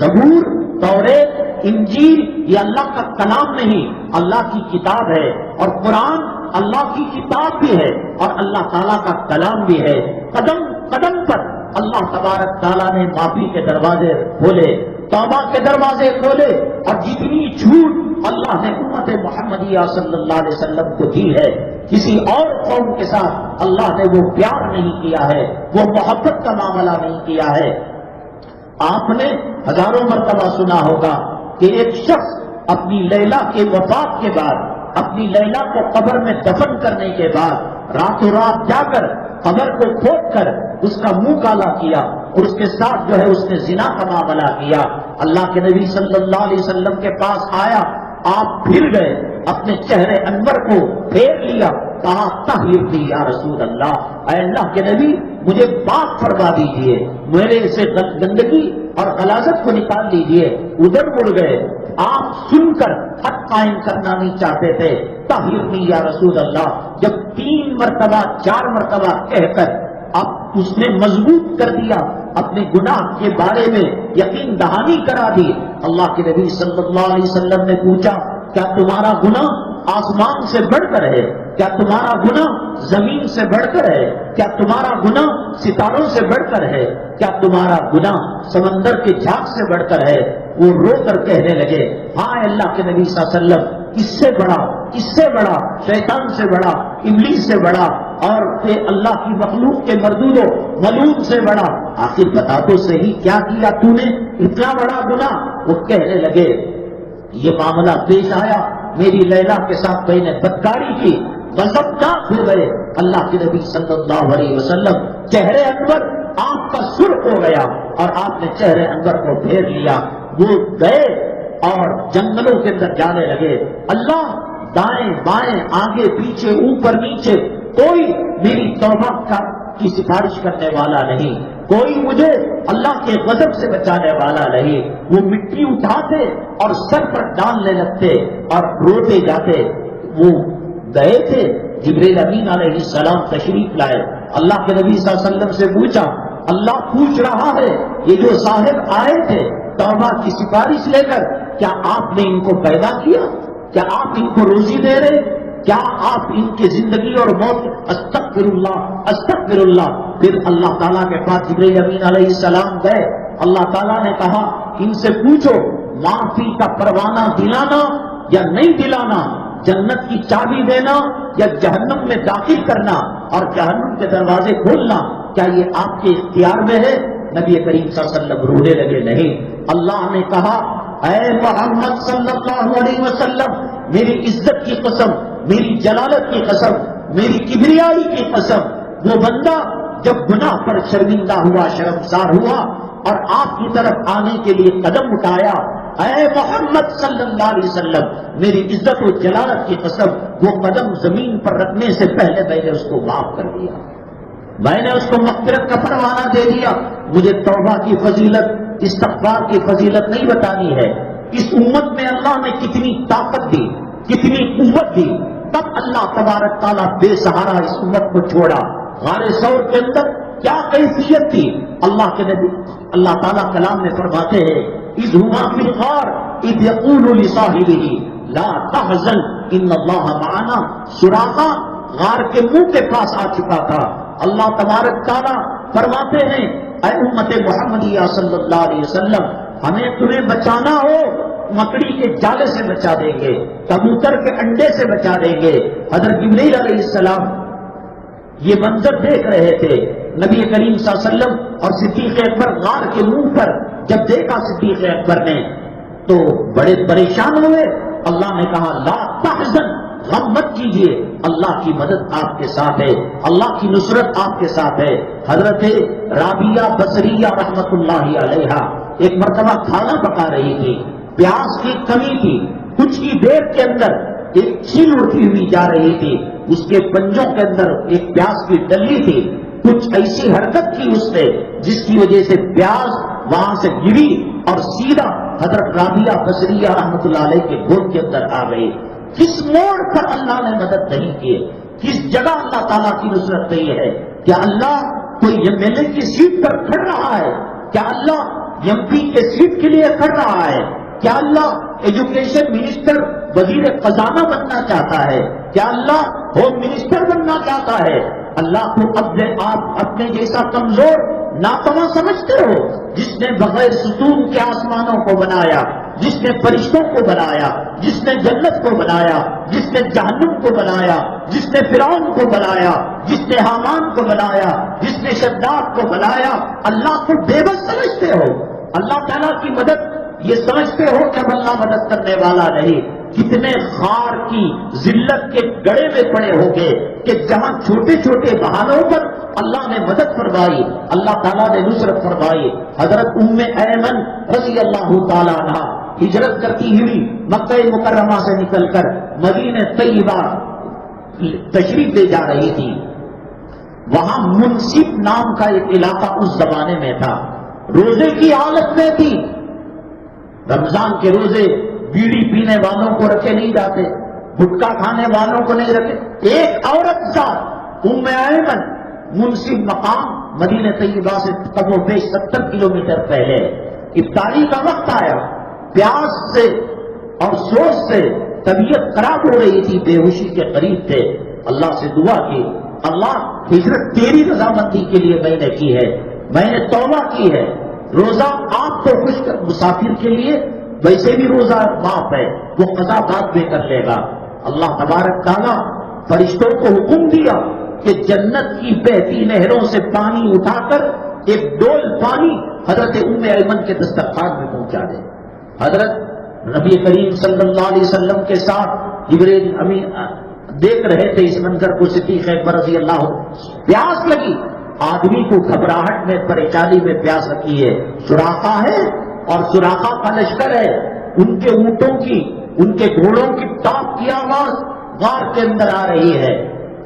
زبور، توریت، انجیل یہ اللہ کا کلام نہیں، اللہ کی کتاب ہے، اور قرآن اللہ کی کتاب بھی ہے اور اللہ تعالیٰ کا کلام بھی ہے. قدم قدم پر اللہ تبارک تعالیٰ نے معافی کے دروازے کھولے، توبہ کے دروازے کھولے، اور جتنی جھوٹ اللہ نے امت محمدیہ صلی اللہ علیہ وسلم کو دی ہے، کسی اور قوم کے ساتھ اللہ نے وہ پیار نہیں کیا ہے، وہ محبت کا معاملہ نہیں کیا ہے. آپ نے ہزاروں مرتبہ سنا ہوگا کہ ایک شخص اپنی لیلا کے وفات کے بعد، اپنی لیلا کو قبر میں دفن کرنے کے بعد راتوں رات جا کر قبر کو کھود کر اس کا منہ کالا کیا اور اس کے ساتھ جو ہے اس نے زنا کا معاملہ کیا. اللہ کے نبی صلی اللہ علیہ وسلم کے پاس آیا، آپ پھر گئے، اپنے چہرے انور کو پھیر لیا، کہا طہرنی یا رسول اللہ، اے اللہ کے نبی مجھے پاک فرما دیجئے، میرے سے گندگی اور غلاظت کو نکال لیجئے. ادھر مڑ گئے، آپ سن کر حد قائم کرنا نہیں چاہتے تھے، طہرنی یا رسول اللہ. جب 3 مرتبہ 4 مرتبہ کہہ کر اب اس نے مضبوط کر دیا، اپنے گناہ کے بارے میں یقین دہانی کرا دی. اللہ کے نبی صلی اللہ علیہ وسلم نے پوچھا، کیا تمہارا گناہ آسمان سے بڑھ کر ہے؟ کیا تمہارا گناہ زمین سے بڑھ کر ہے؟ کیا تمہارا گناہ ستاروں سے بڑھ کر ہے؟ کیا تمہارا گناہ سمندر کے جھاگ سے بڑھ کر ہے؟ وہ رو کر کہنے لگے، ہاں اللہ کے نبی صلی اللہ علیہ وسلم، اس سے بڑا، اس سے بڑا، شیطان سے بڑا، ابلیس سے بڑا، اور اللہ کی مخلوق کے مردود و ملعون سے بڑا. آخر بتا تو صحیح کیا کیا تو نے اتنا بڑا گناہ؟ وہ کہنے لگے، یہ معاملہ پیش آیا، میری لیلا کے ساتھ میں نے بدکاری کی، غضبناک ہو گئے. اللہ کے نبی صلی اللہ علیہ وسلم چہرے انور آنکھ کا سرخ ہو گیا اور آپ نے چہرے انور کو پھیر لیا. وہ گئے اور جنگلوں کے اندر جانے لگے. اللہ دائیں بائیں آگے پیچھے اوپر نیچے کوئی میری توبہ کی سفارش کرنے والا نہیں, کوئی مجھے اللہ کے غضب سے بچانے والا نہیں. وہ مٹی اٹھاتے اور سر پر ڈالنے لگتے اور روتے جاتے. وہ گئے تھے, جبریل امین علیہ السلام تشریف لائے. اللہ کے نبی صلی اللہ علیہ وسلم سے پوچھا, اللہ پوچھ رہا ہے یہ جو صاحب آئے تھے توبہ کی سفارش لے کر, کیا آپ نے ان کو پیدا کیا؟ کیا آپ ان کو روزی دے رہے؟ کیا آپ ان کی زندگی اور موت؟ استغفر اللہ استغفر اللہ. پھر اللہ تعالیٰ کے پاس جبریل امین علیہ السلام گئے. اللہ تعالیٰ نے کہا ان سے پوچھو معافی کا پروانہ دلانا یا نہیں دلانا, جنت کی چابی دینا یا جہنم میں داخل کرنا اور جہنم کے دروازے کھولنا, کیا یہ آپ کے اختیار میں ہے؟ نبی کریم صلی اللہ علیہ وسلم رونے لگے, نہیں. اللہ نے کہا اے محمد صلی اللہ علیہ وسلم, میری عزت کی قسم, میری جلالت کی قسم, میری کبریائی کی قسم, وہ بندہ جب گناہ پر شرمندہ ہوا, شرمسار ہوا اور آپ کی طرف آنے کے لیے قدم اٹھایا, اے محمد صلی اللہ علیہ وسلم, میری عزت و جلالت کی قسم, وہ قدم زمین پر رکھنے سے پہلے میں نے اس کو معاف کر دیا, میں نے اس کو مغفرت کا پروانہ دے دیا. مجھے توبہ کی فضیلت, استغفار کی فضیلت نہیں بتانی ہے. اس امت میں اللہ نے کتنی طاقت دی, کتنی قوت دی, تب اللہ تبارک تعالیٰ بے سہارا اس امت کو چھوڑا. غار ثور کے اندر کیا کیفیت تھی؟ اللہ کے نبی اللہ تعالیٰ کلام میں فرماتے ہیں اذ ہما فی الغار اذ یقول لصاحبہ لا تحزن ان اللہ معنا. سراقہ غار کے منہ کے پاس آ چکا تھا. اللہ تبارک تعالیٰ فرماتے ہیں اے امت محمدیہ صلی اللہ علیہ وسلم, ہمیں تمہیں بچانا ہو مکڑی کے جالے سے بچا دیں گے, کبوتر کے انڈے سے بچا دیں گے. حضرت جبریل علیہ السلام یہ منظر دیکھ رہے تھے. نبی کریم صلی اللہ علیہ وسلم اور صدیق اکبر غار کے منہ پر جب دیکھا صدیق اکبر نے تو بڑے پریشان ہوئے. اللہ نے کہا لا تحزن, غم مت کیجیے, اللہ کی مدد آپ کے ساتھ ہے, اللہ کی نصرت آپ کے ساتھ ہے. حضرت رابعہ بصریہ رحمت اللہ علیہا ایک مرتبہ کھانا پکا رہی تھی, پیاس کی کمی تھی, کچھ کی دیر کے اندر ایک چیل اڑتی ہوئی جا رہی تھی, اس کے پنجوں کے اندر ایک پیاس کی ڈلی تھی. کچھ ایسی حرکت کی اس نے جس کی وجہ سے پیاس وہاں سے گری اور سیدھا حضرت رابعہ بصریہ رحمت اللہ علیہ کے گود کے اندر آ گئی. کس موڑ پر اللہ نے مدد نہیں کی, کس جگہ اللہ تعالیٰ کی نصرت نہیں ہے؟ کیا اللہ کوئی ایم ایل اے کی سیٹ پر کھڑ رہا ہے؟ کیا اللہ ایم پی کے سیٹ کے لیے کھڑ رہا ہے؟ کیا اللہ ایجوکیشن منسٹر وزیر خزانہ بننا چاہتا ہے؟ کیا اللہ ہوم منسٹر بننا چاہتا ہے؟ اللہ کو آپ اپنے جیسا کمزور ناتواں سمجھتے ہو جس نے بغیر ستون کے آسمانوں کو بنایا, جس نے فرشتوں کو بنایا, جس نے جنت کو بنایا, جس نے جہنم کو بنایا, جس نے فرعون کو بنایا, جس نے حامان کو بنایا, جس نے شداد کو بنایا. اللہ کو بے بس سمجھتے ہو؟ اللہ تعالیٰ کی مدد یہ سمجھتے ہو کہ اب اللہ مدد کرنے والا نہیں؟ کتنے خار کی ذلت کے گڑے میں پڑے ہو گئے کہ جہاں چھوٹے چھوٹے بہانوں پر اللہ نے مدد فرمائی, اللہ تعالیٰ نے نصرت فرمائی. حضرت ام ایمن رضی اللہ تعالیٰ عنہ ہجرت کرتی ہوئی مکہ مکرمہ سے نکل کر مدینہ طیبہ تشریف لے جا رہی تھی. وہاں منصف نام کا ایک علاقہ اس زمانے میں تھا, روزے کی حالت میں تھی. رمضان کے روزے بیڑی پینے والوں کو رکھے نہیں جاتے, گٹکا کھانے والوں کو نہیں رکھے. ایک عورت ذات ام ایمن منصف مقام مدینہ طیبہ سے کم و بیش 70 کلومیٹر پہلے. افطاری کا وقت آیا, پیاس سے اور سوچ سے طبیعت خراب ہو رہی تھی, بے ہوشی کے قریب تھے. اللہ سے دعا کی, اللہ ہجرت تیری رضامندی کے لیے میں نے کی ہے, میں نے توبہ کی ہے. روزہ آپ کو خوش کر, مسافر کے لیے ویسے بھی روزہ معاف ہے, وہ قضا بعد میں کر لے گا. اللہ تبارک تعالیٰ فرشتوں کو حکم دیا کہ جنت کی بہتی نہروں سے پانی اٹھا کر ایک ڈول پانی حضرت ام ایمن کے دسترخوان میں پہنچا دے. حضرت نبی کریم صلی اللہ علیہ وسلم کے ساتھ جبریل امین دیکھ رہے تھے اس منظر کو. صدیق اکبر رضی اللہ عنہ, پیاس لگی, آدمی کو گھبراہٹ میں پریشانی میں پیاس لگی ہے. سراقہ ہے اور سراقہ کا لشکر ہے, ان کے اونٹوں کی، ان کے گھوڑوں کی ٹاپ کی آواز غار کے اندر آ رہی ہے.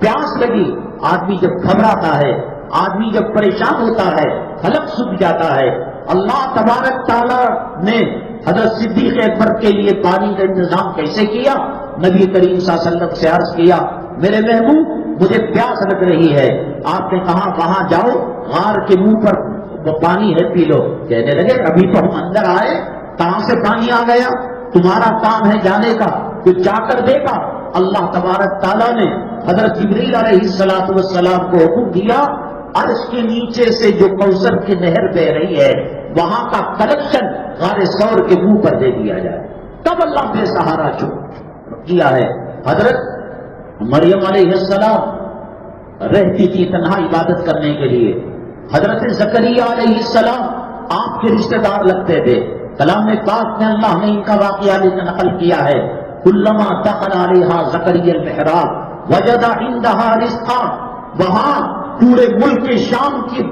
پیاس لگی. آدمی جب گھبراتا ہے، آدمی جب پریشان ہوتا ہے، حلق سوکھ جاتا ہے. اللہ تبارک تعالیٰ نے حضرت صدیق اکبر کے لیے پانی کا انتظام کیسے کیا؟ نبی کریم صلی اللہ علیہ وسلم سے عرض کیا، میرے محبوب مجھے پیاس لگ رہی ہے. آپ نے کہا وہاں جاؤ، غار کے منہ پر وہ پانی ہے، پی لو. کہنے لگے ابھی تو ہم اندر آئے، کہاں سے پانی آ گیا؟ تمہارا کام ہے جانے کا، کچھ جا کر دیکھا. اللہ تبارک تعالیٰ نے حضرت جبریل علیہ السلام کو حکم دیا، عرش کے نیچے سے جو کوثر کی نہر بہ رہی ہے وہاں کا کلیکشن غار ثور کے منہ پر دے دیا جائے. تب اللہ بے سہارا کیا ہے. حضرت مریم علیہ السلام رہتی تھی تنہا عبادت کرنے کے لیے. حضرت زکریا علیہ السلام آپ کے رشتہ دار لگتے تھے. کلام پاک میں اللہ نے ان کا واقعہ نقل کیا ہے، کلما دخل علیہا زکریا المحراب وجد عندہا رزقا. وہاں پورے ملک کے شام کی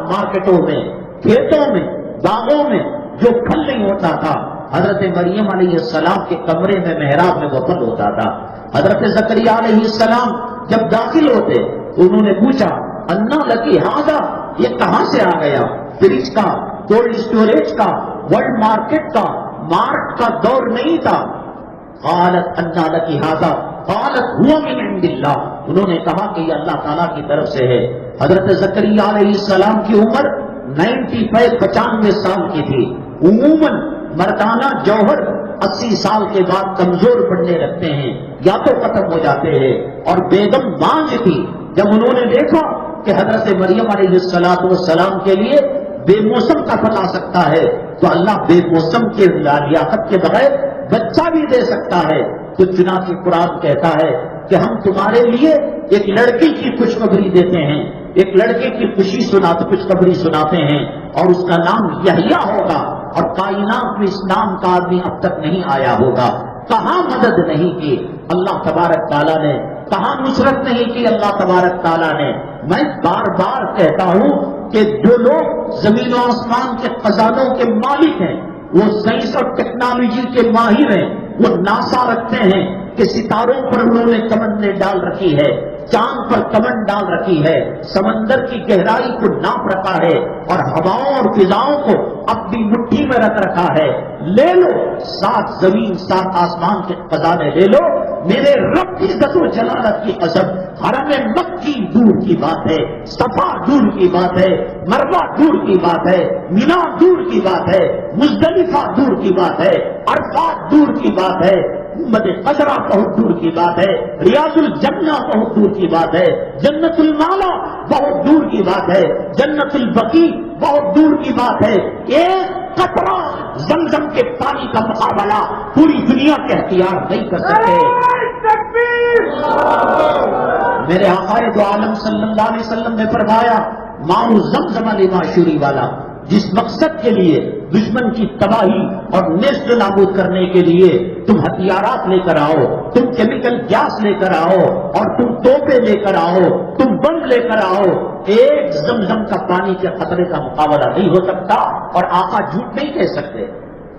مارکیٹوں میں، کھیتوں میں، باغوں میں جو پھل نہیں ہوتا تھا حضرت مریم علیہ السلام کے کمرے میں، محراب میں وہ پھل ہوتا تھا. حضرت زکریا علیہ السلام جب داخل ہوتے انہوں نے پوچھا، انا لکی ھذا، یہ کہاں سے آ گیا؟ فریج کا، کولڈ اسٹوریج کا، ورلڈ مارکیٹ کا، مارٹ کا دور نہیں تھا. قالت انا لکی ھذا قالت هو من عند اللہ. انہوں نے کہا کہ یہ اللہ تعالیٰ کی طرف سے ہے. حضرت زکریا علیہ السلام کی عمر 95 سال کی تھی. عموماً مردانہ جوہر 80 سال کے بعد کمزور پڑنے لگتے ہیں یا تو ختم ہو جاتے ہیں. اور بیگم بانج تھی. جب انہوں نے دیکھا کہ حضرت مریم علیہ السلام کے لیے بے موسم کا پھل آ سکتا ہے تو اللہ بے موسم کے لیاقت کے بغیر بچہ بھی دے سکتا ہے، تو چنانچہ قرآن کہتا ہے کہ ہم تمہارے لیے ایک لڑکی کی خوشخبری دیتے ہیں، ایک لڑکے کی خوشخبری سناتے ہیں، اور اس کا نام یحییٰ ہوگا. اور کائنات میں اس نام کا آدمی اب تک نہیں آیا ہوگا. کہاں مدد نہیں کی اللہ تبارک تعالیٰ نے، کہاں نصرت نہیں کی اللہ تبارک تعالیٰ نے. میں بار بار کہتا ہوں کہ جو لوگ زمین و آسمان کے خزانوں کے مالک ہیں، وہ سائنس اور ٹیکنالوجی کے ماہر ہیں، وہ ناسا رکھتے ہیں کہ ستاروں پر انہوں نے کمندیں ڈال رکھی ہے، چاند پر کمند ڈال رکھی ہے، سمندر کی گہرائی کو ناپ رکھا ہے، اور ہواؤں اور فضاؤں کو اپنی مٹھی میں رکھ رکھا ہے. لے لو 7 زمین 7 آسمان کے خزانے لے لو. میرے رب کی عزت و جلالت کی قسم، حرم مکی دور کی بات ہے، صفا دور کی بات ہے، مروہ دور کی بات ہے، مینا دور کی بات ہے، مزدلفہ دور کی بات ہے، عرفات دور کی بات ہے، محمد قدرہ بہت دور کی بات ہے، ریاض الجنہ بہت دور کی بات ہے، جنت المالا بہت دور کی بات ہے، جنت البقیع بہت دور کی بات ہے. ایک قطرہ زمزم کے پانی کا مقابلہ پوری دنیا کے ہتھیار نہیں کر سکتے. میرے آقا دو عالم صلی اللہ علیہ وسلم نے فرمایا، ماء زمزم لما شوری والا، جس مقصد کے لیے دشمن کی تباہی اور نیست نابود کرنے کے لیے تم ہتھیارات لے کر آؤ، تم کیمیکل گیس لے کر آؤ، اور تم توپے لے کر آؤ، تم بم لے کر آؤ، ایک زمزم کا پانی کے قطرے کا مقابلہ نہیں ہو سکتا. اور آقا جھوٹ نہیں کہہ سکتے.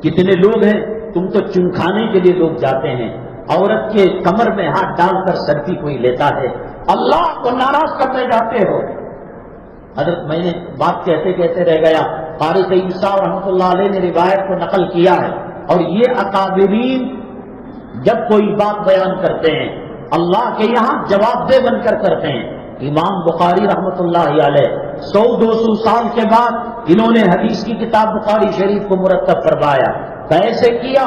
کتنے لوگ ہیں، تم تو چمکھانے کے لیے لوگ جاتے ہیں، عورت کے کمر میں ہاتھ ڈال کر سیلفی کوئی لیتا ہے، اللہ کو ناراض کرنے جاتے ہو. حضرت میں نے بات کہتے کہتے رہ گیا، قاری سید صاحب رحمۃ اللہ علیہ نے روایت کو نقل کیا ہے، اور یہ اکابرین جب کوئی بات بیان کرتے ہیں اللہ کے یہاں جواب دہ بن کر کرتے ہیں. امام بخاری رحمۃ اللہ علیہ 100-200 سال کے بعد انہوں نے حدیث کی کتاب بخاری شریف کو مرتب فرمایا. کیسے کیا؟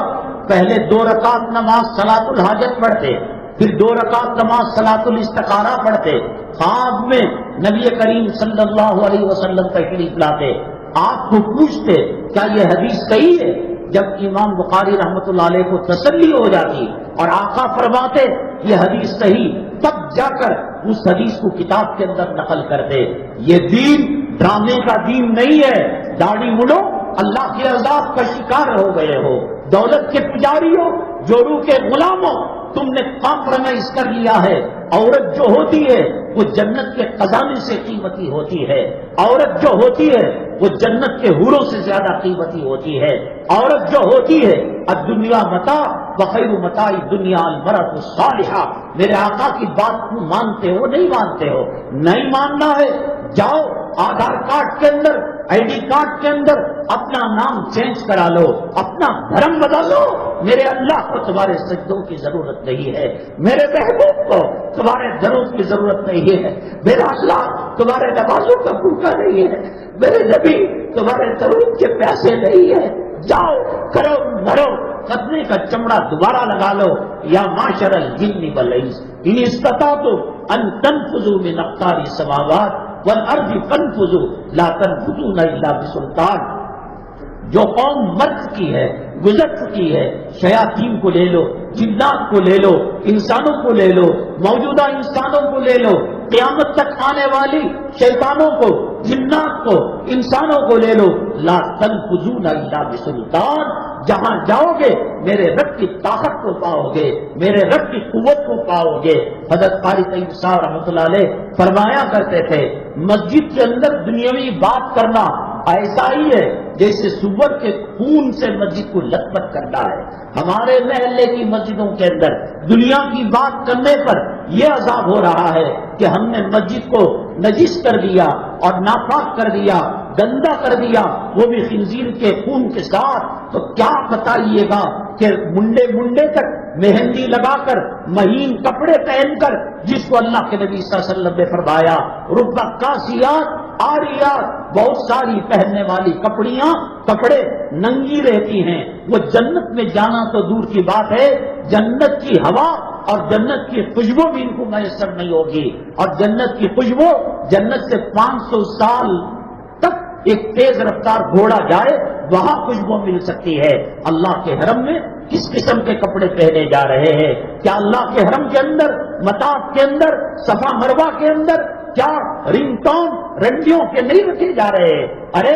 پہلے 2 رکعت نماز صلاۃ الحاجت پڑھتے، پھر 2 رکعت نماز صلاۃ الاستخارہ پڑھتے، خواب میں نبی کریم صلی اللہ علیہ وسلم تشریف لاتے، آپ کو پوچھتے کیا یہ حدیث صحیح ہے؟ جب امام بخاری رحمۃ اللہ علیہ کو تسلی ہو جاتی اور آقا فرماتے یہ حدیث صحیح، تب جا کر اس حدیث کو کتاب کے اندر نقل کرتے. یہ دین ڈرامے کا دین نہیں ہے. داڑھی مڑو، اللہ کے عذاب کا شکار ہو گئے ہو. دولت کے پجاریوں، جورو کے غلاموں، تم نے کمپرومائز کر لیا ہے. عورت جو ہوتی ہے وہ جنت کے خزانے سے قیمتی ہوتی ہے. عورت جو ہوتی ہے وہ جنت کے حوروں سے زیادہ قیمتی ہوتی ہے. عورت جو ہوتی ہے الدنیا متاع وخیر متاع الدنیا المرأۃ الصالحہ. میرے آقا کی بات کو مانتے ہو نہیں مانتے ہو؟ نہیں ماننا ہے جاؤ آدھار کارڈ کے اندر آئی ڈی کارڈ کے اندر اپنا نام چینج کرا لو, اپنا دھرم بدل لو. میرے اللہ کو تمہارے سجدوں کی ضرورت نہیں ہے, میرے محبوب کو تمہارے درود کی ضرورت نہیں ہے, میرا اللہ تمہارے نمازوں کا بھوکا نہیں ہے, میرے نبی تمہارے درود کے پیسے نہیں ہے. جاؤ کرو مرو, قدمے کا چمڑا دوبارہ لگا لو. یا معشر الجن والانس ان استطعتم ان تنفذوا من اقطار السماوات والارض فانفذوا لا تنفذون الا بسلطان. جو قوم مر چکی ہے, گزر چکی ہے, شیاطین کو لے لو, جنات کو لے لو, انسانوں کو لے لو, موجودہ انسانوں کو لے لو, قیامت تک آنے والی شیطانوں کو, جنات کو, انسانوں کو لے لو. لا تنفذون الا بسلطان. جہاں جاؤ گے میرے رب کی طاقت کو پاؤ گے, میرے رب کی قوت کو پاؤ گے. حضرت قاری طیب صاحب رحمۃ اللہ علیہ فرمایا کرتے تھے مسجد کے اندر دنیاوی بات کرنا ایسا ہی ہے جیسے سور کے خون سے مسجد کو لت پت کرتا ہے. ہمارے محلے کی مسجدوں کے اندر دنیا کی بات کرنے پر یہ عذاب ہو رہا ہے کہ ہم نے مسجد کو نجس کر دیا اور ناپاک کر دیا, گندا کر دیا, وہ بھی خنزیر کے خون کے ساتھ. تو کیا بتائیے گا کہ منڈے تک مہندی لگا کر, مہین کپڑے پہن کر, جس کو اللہ کے نبی صلی اللہ علیہ وسلم نے فرمایا ربع کاسیات آریات, بہت ساری پہننے والی کپڑے ننگی رہتی ہیں. وہ جنت میں جانا تو دور کی بات ہے, جنت کی ہوا اور جنت کی خوشبو بھی ان کو میسر نہیں ہوگی. اور جنت کی خوشبو, جنت سے 500 سال تک ایک تیز رفتار گھوڑا جائے وہاں خوشبو مل سکتی ہے. اللہ کے حرم میں کس قسم کے کپڑے پہنے جا رہے ہیں؟ کیا اللہ کے حرم کے اندر, مطاف کے اندر, صفا مروہ کے اندر کیا رنگ ٹون رنڈیوں کے نہیں رکھے جا رہے ہیں؟ ارے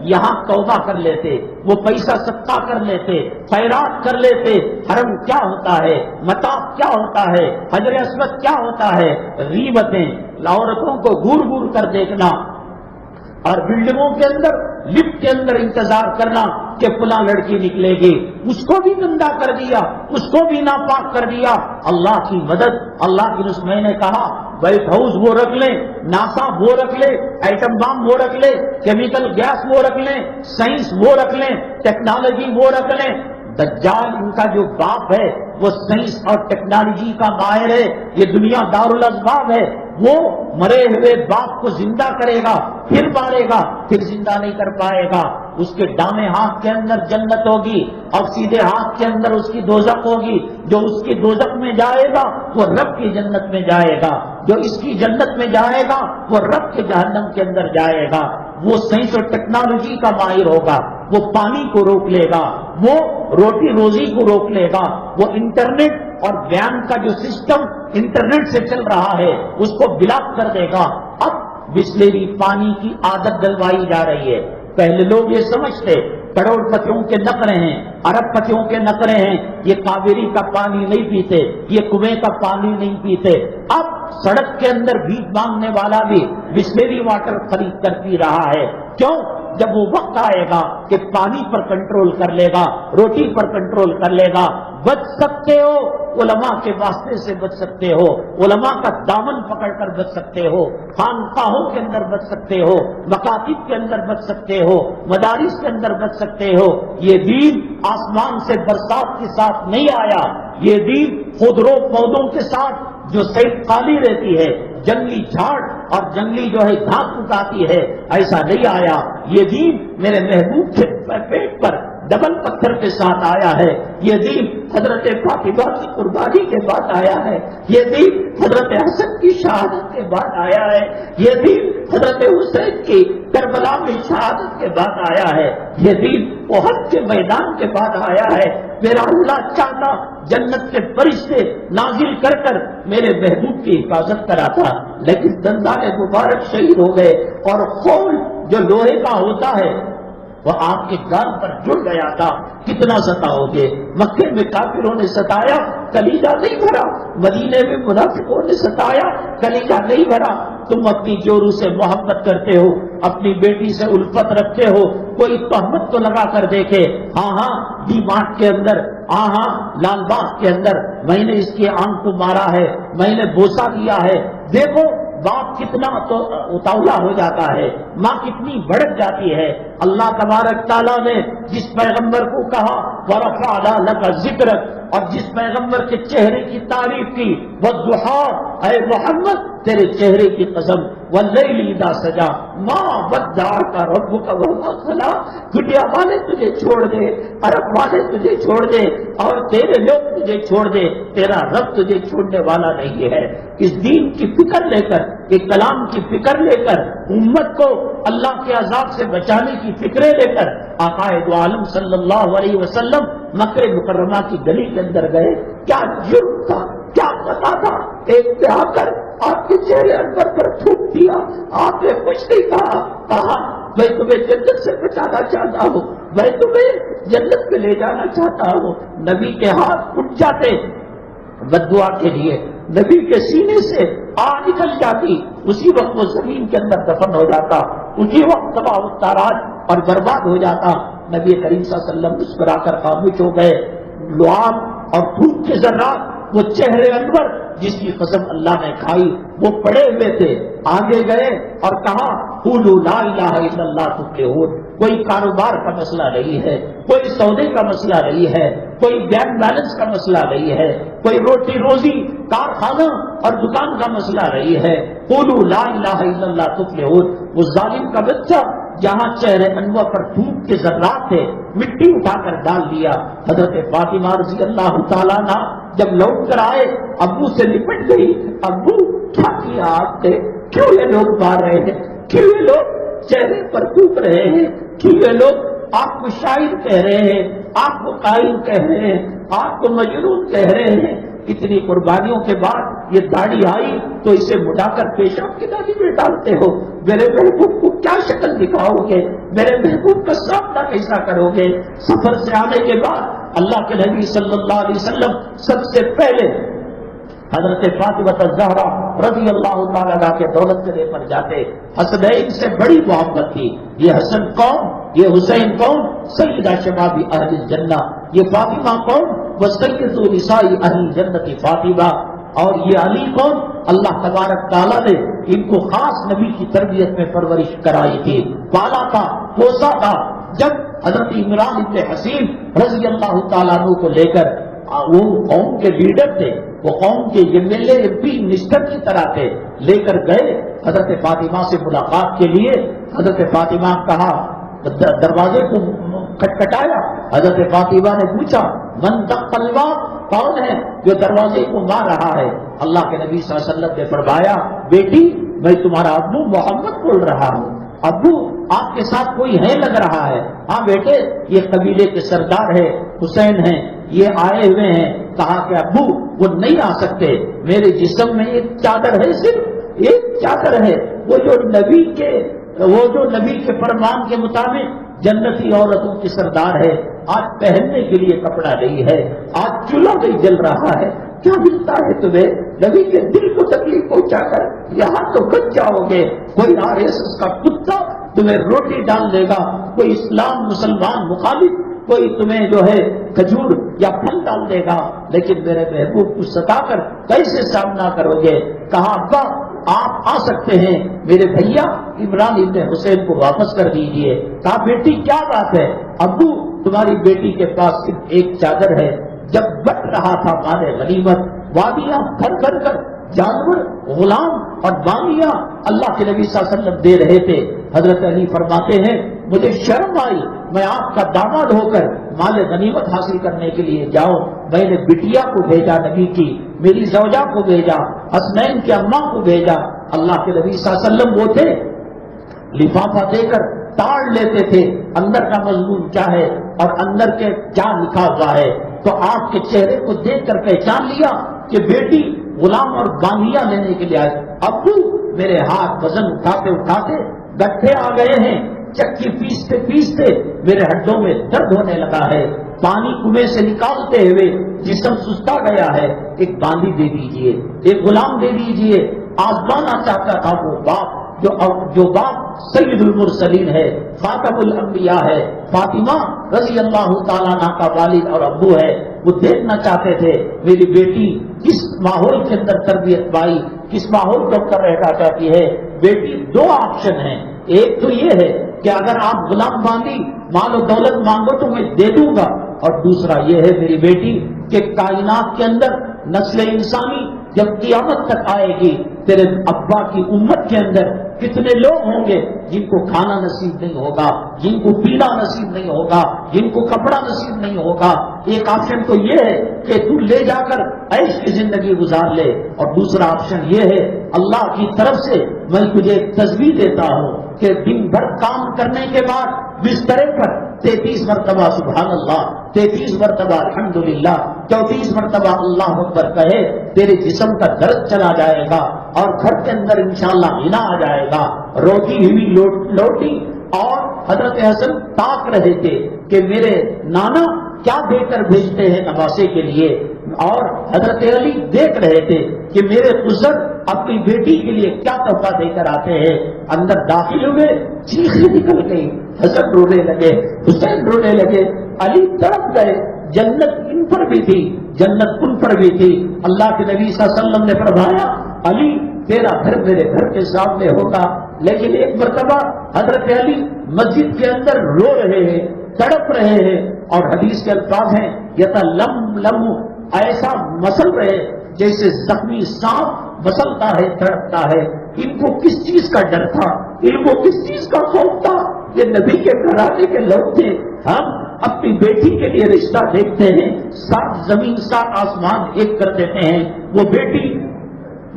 یہاں توبہ کر لیتے, وہ پیسہ صدقہ کر لیتے, خیرات کر لیتے. حرم کیا ہوتا ہے, مطاف کیا ہوتا ہے, حجر اسود کیا ہوتا ہے؟ غیبتیں, عورتوں کو گور گور کر دیکھنا, اور بلڈنگوں کے اندر لفٹ کے اندر انتظار کرنا کہ فلاں لڑکی نکلے گی, اس کو بھی گندا کر دیا, اس کو بھی ناپاک کر دیا. اللہ کی مدد, اللہ کی رسول میں نے کہا وائٹ ہاؤس وہ رکھ لیں, ناسا وہ رکھ لے, ایٹم بام وہ رکھ لے, کیمیکل گیس وہ رکھ لیں, سائنس وہ رکھ لیں, ٹیکنالوجی وہ رکھ لیں. دجال ان کا جو باپ ہے وہ سائنس اور ٹیکنالوجی کا ماہر ہے. یہ دنیا دارالاسباب ہے. وہ مرے ہوئے باپ کو زندہ کرے گا, پھر مارے گا, پھر زندہ نہیں کر پائے گا. اس کے دامے ہاتھ کے اندر جنت ہوگی اور سیدھے ہاتھ کے اندر اس کی دوزخ ہوگی. جو اس کی دوزخ میں جائے گا وہ رب کی جنت میں جائے گا, جو اس کی جنت میں جائے گا وہ رب کے جہنم کے اندر جائے گا. وہ سائنس اور ٹیکنالوجی کا ماہر ہوگا, وہ پانی کو روک لے گا, وہ روٹی روزی کو روک لے گا, وہ انٹرنیٹ اور بیان کا جو سسٹم انٹرنیٹ سے چل رہا ہے اس کو بلاک کر دے گا. اب بسلیری پانی کی عادت ڈلوائی جا رہی ہے. پہلے لوگ یہ سمجھتے کروڑ پتیوں کے نقرے ہیں, ارب پتیوں کے نقرے ہیں, یہ کاویری کا پانی نہیں پیتے, یہ کنویں کا پانی نہیں پیتے. اب سڑک کے اندر بھیک مانگنے والا بھی بسلیری واٹر خرید کر پی رہا ہے. کیوں؟ جب وہ وقت آئے گا کہ پانی پر کنٹرول کر لے گا, روٹی پر کنٹرول کر لے گا. بچ سکتے ہو, علماء کے واسطے سے بچ سکتے ہو, علماء کا دامن پکڑ کر بچ سکتے ہو, خانقاہوں کے اندر بچ سکتے ہو, مکاتب کے اندر بچ سکتے ہو, مدارس کے اندر بچ سکتے ہو. یہ دین آسمان سے برسات کے ساتھ نہیں آیا. یہ دین خودرو پودوں کے ساتھ جو سیٹ خالی رہتی ہے, جنگلی جھاڑ اور جنگلی جو ہے گھاس اگاتی ہے, ایسا نہیں آیا. یہ دین میرے محبوب کے پیٹ پر ڈبل پتھر کے ساتھ آیا ہے. یہ دین حضرت فاطمہ کی قربانی کے بعد آیا ہے. یہ دین حضرت حسن کی شہادت کے بعد آیا ہے. یہ دین حضرت حسین کی کربلا میں شہادت کے بعد آیا ہے. یہ دین احد کے میدان کے بعد آیا ہے. میرا اللہ چاہتا جنت کے فرشتے نازل کر کر میرے محبوب کی حفاظت کراتا, لیکن دندان مبارک شہید ہو گئے. اور خون جو لوہے کا ہوتا ہے وہ آپ کے گال پر جڑ گیا تھا. کتنا ستاؤ گے؟ مکے میں کافروں نے ستایا کلیجہ نہیں بھرا؟ مدینے میں منافقوں نے ستایا، کلیجہ نہیں بھرا؟ تم اپنی جورو سے محبت کرتے ہو، اپنی بیٹی سے الفت رکھتے ہو، کوئی تہمت تو لگا کر دیکھے، ہاں ڈی مارٹ کے اندر، ہاں لال باغ کے اندر میں نے اس کی آنکھ کو مارا ہے، میں نے بوسہ دیا ہے، دیکھو باپ کتنا تو اتاولا ہو جاتا ہے، ماں کتنی بھڑک جاتی ہے۔ اللہ تبارک تعالیٰ نے جس پیغمبر کو کہا وَرَفَعْنَا لَكَ ذِكْرَكَ، اور جس پیغمبر کے چہرے کی تعریف کی وَالضُّحَىٰ، اے محمد تیرے چہرے کی قسم، وَاللَّيْلِ إِذَا سَجَىٰ مَا وَدَّعَكَ رَبُّكَ وَمَا قَلَىٰ، دنیا والے تجھے چھوڑ دے، عرب والے تجھے چھوڑ دے، اور تیرے لوگ تجھے چھوڑ دے، تیرا رب تجھے چھوڑنے والا نہیں ہے۔ اس دین کی فکر لے کر، ایک کلام کی فکر لے کر، امت کو اللہ کے عذاب سے بچانے کی فکریں لے کر آقا دو عالم صلی اللہ علیہ وسلم مکہ مکرمہ کی گلی کے اندر گئے۔ کیا جرم تھا، کیا پتا تھا؟ ایک پہ آ کر آپ کے چہرے انور پر تھوک دیا، آپ نے کچھ نہیں کہا میں تمہیں جنت سے بچانا چاہتا ہوں، میں تمہیں جنت پہ لے جانا چاہتا ہوں۔ نبی کے ہاتھ اٹھ جاتے بددعا کے لیے، نبی کے سینے سے آگ نکل جاتی، اسی وقت وہ زمین کے اندر دفن ہو جاتا، اسی وقت تباہ و تاراج اور برباد ہو جاتا۔ نبی کریم صلی اللہ علیہ وسلم مسکرا کر خاموش ہو گئے۔ لعاب اور دھوپ کے ذرات، وہ چہرے انور جس کی قسم اللہ نے کھائی، وہ پڑے ہوئے تھے۔ آگے گئے اور کہا قولوا لا الہ الا اللہ تفلحون۔ کوئی کاروبار کا مسئلہ نہیں ہے، کوئی سودے کا مسئلہ نہیں ہے، کوئی بینک بیلنس کا مسئلہ نہیں ہے، کوئی روٹی روزی کارخانہ اور دکان کا مسئلہ نہیں ہے۔ قولوا لا الہ الا اللہ تفلحون۔ وہ ظالم کا بچہ جہاں چہرے انور پر دھوپ کے ذرات تھے، مٹی اٹھا کر ڈال دیا۔ حضرت فاطمہ رضی اللہ تعالیٰ عنہ جب لوٹ کر آئے، ابو سے لپٹ گئی، ابو کیا کیا آپ نے؟ کیوں یہ لوگ مار رہے ہیں؟ کیوں یہ لوگ چہرے پر تھوک رہے ہیں؟ کیوں یہ لوگ آپ کو شاعر کہہ رہے ہیں، آپ کو قائل کہہ رہے ہیں، آپ کو مجنون کہہ رہے ہیں؟ اتنی قربانیوں کے بعد یہ داڑھی آئی تو اسے مٹا کر پیشاب کی داڑھی میں ڈالتے ہو؟ میرے محبوب کو کیا شکل دکھاؤ گے؟ میرے محبوب کا سامنا کیسا کرو گے؟ سفر سے آنے کے بعد اللہ کے نبی صلی اللہ علیہ وسلم سب سے پہلے حضرت فاطمہ الزہرا رضی اللہ تعالیٰ عنہ کے دولت قلعے پر جاتے۔ حسنین سے بڑی محبت تھی۔ یہ حسن کون؟ یہ حسین کون؟ سیدہ شباب اہل الجنہ۔ یہ فاطمہ کون؟ وہ سید نساء اہل جنت فاطمہ۔ اور یہ علی کون؟ اللہ تبارک تعالیٰ نے ان کو خاص نبی کی تربیت میں پرورش کرائی تھی، پالا تھا، پوسا تھا۔ جب حضرت عمران ابن حسین رضی اللہ تعالیٰ عنہ کو لے کر، وہ قوم کے لیڈر تھے، وہ قوم کے MLA MP منسٹر کی طرح تھے، لے کر گئے حضرت فاطمہ سے ملاقات کے لیے۔ حضرت فاطمہ کہا، دروازے کو کھٹکھٹایا، حضرت فاطمہ نے پوچھا من دق الباب، کون ہے جو دروازے کو مار رہا ہے؟ اللہ کے نبی صلی اللہ علیہ وسلم نے فرمایا، بیٹی میں تمہارا ابو محمد بول رہا ہوں۔ ابو آپ کے ساتھ کوئی ہے لگ رہا ہے؟ ہاں بیٹے، یہ قبیلے کے سردار ہے، حسین ہیں، یہ آئے ہوئے ہیں۔ کہا کہ ابو وہ نہیں آ سکتے، میرے جسم میں ایک چادر ہے، صرف ایک چادر ہے، وہ جو نبی کے فرمان کے مطابق جنتی عورتوں کی سردار ہے، آج پہننے کے لیے کپڑا نہیں ہے، آج چولہا نہیں جل رہا ہے، کیا ملتا ہے تمہیں؟ نبی کے دل کو تکلیف پہنچا کر یہاں تو بچ جاؤ گے۔ کوئی RSS کا کتا تمہیں روٹی ڈال دے گا، کوئی اسلام مسلمان مخالف کوئی تمہیں جو ہے کھجور یا پھل ڈال دے گا، لیکن میرے محبوب کو ستا کر کیسے سامنا کرو گے؟ کہا ابا آپ آ سکتے ہیں، میرے بھیا عمران ابن حسین کو واپس کر دیجئے۔ کہا بیٹی کیا بات ہے؟ ابو تمہاری بیٹی کے پاس صرف ایک چادر ہے، جب بٹ رہا تھا مال غنیمت، وادیاں بھر بھر کر جانور، غلام اور باغیاں اللہ کے نبی صلی اللہ علیہ وسلم دے رہے تھے۔ حضرت علی فرماتے ہیں مجھے شرم آئی، میں آپ کا داماد ہو کر مال غنیمت حاصل کرنے کے لیے جاؤں، میں نے بٹیا کو بھیجا، نبی کی میری زوجہ کو بھیجا، حسنین کی اماں کو بھیجا۔ اللہ کے نبی صلی اللہ علیہ وسلم وہ تھے لفافہ دے کر تاڑ لیتے تھے اندر کا مضمون کیا ہے اور اندر کے کیا لکھا ہوا ہے، تو آپ کے چہرے کو دیکھ کر پہچان لیا کہ بیٹی غلام اور باندیاں لینے کے لیے آئے۔ ابو میرے ہاتھ وزن اٹھاتے اٹھاتے گٹھے آ گئے ہیں، چکی پیستے پیستے میرے ہڈوں میں درد ہونے لگا ہے، پانی کنویں سے نکالتے ہوئے جسم سستا گیا ہے، ایک باندی دے دیجئے، ایک غلام دے دیجئے۔ آزمانا چاہتا تھا وہ باپ جو باپ سید المرسلین ہے، خاتم الانبیاء ہے، فاطمہ رضی اللہ تعالیٰ عنہ کا والد اور ابو ہے۔ وہ دیکھنا چاہتے تھے میری بیٹی کس ماحول کے اندر تربیت پائی، کس ماحول کے اندر رہنا چاہتی ہے۔ بیٹی دو آپشن ہیں، ایک تو یہ ہے کہ اگر آپ غلام باندھی مال و دولت مانگو تو میں دے دوں گا، اور دوسرا یہ ہے میری بیٹی کہ کائنات کے اندر نسل انسانی جب قیامت تک آئے گی، تیرے ابا کی امت کے اندر کتنے لوگ ہوں گے جن کو کھانا نصیب نہیں ہوگا، جن کو پینا نصیب نہیں ہوگا، جن کو کپڑا نصیب نہیں ہوگا۔ ایک آپشن تو یہ ہے کہ تو لے جا کر عیش کی زندگی گزار لے، اور دوسرا آپشن یہ ہے اللہ کی طرف سے میں تجھے ایک تسبیح دیتا ہوں کہ دن بھر کام کرنے کے بعد بسترے پر 33 مرتبہ سبحان اللہ، 33 مرتبہ الحمدللہ، 34 مرتبہ اللہ اکبر کہے، تیرے جسم کا درد چلا جائے گا اور گھر کے اندر انشاءاللہ غنا آ جائے گا۔ روٹی ہوئی لوٹی، اور حضرت حسن تاک رہے تھے کہ میرے نانا کیا دے کر بھیجتے ہیں نواسے کے لیے، اور حضرت علی دیکھ رہے تھے کہ میرے بزرگ اپنی بیٹی کے لیے کیا تحفہ دے کر آتے ہیں۔ اندر داخل ہوئے، چیخیں نکل گئی، حسن رونے لگے، حسین رونے لگے، علی تڑپ گئے۔ جنت ان پر بھی تھی، جنت ان پر بھی تھی۔ اللہ کے نبی صلی اللہ علیہ وسلم نے فرمایا علی تیرا گھر میرے گھر کے سامنے ہوگا، لیکن ایک مرتبہ حضرت علی مسجد کے اندر رو رہے ہیں، تڑپ رہے ہیں، اور حدیث کے الفاظ ہیں یتلملم، ایسا مسل رہے جیسے زخمی سانپ مسلتا ہے، تڑپتا ہے۔ ان کو کس چیز کا ڈر تھا، ان کو کس چیز کا خوف تھا؟ یہ نبی کے گھرانے کے لوگ تھے۔ ہم اپنی بیٹی کے لیے رشتہ دیکھتے ہیں، سات زمین سات آسمان ایک کر دیتے ہیں۔ وہ بیٹی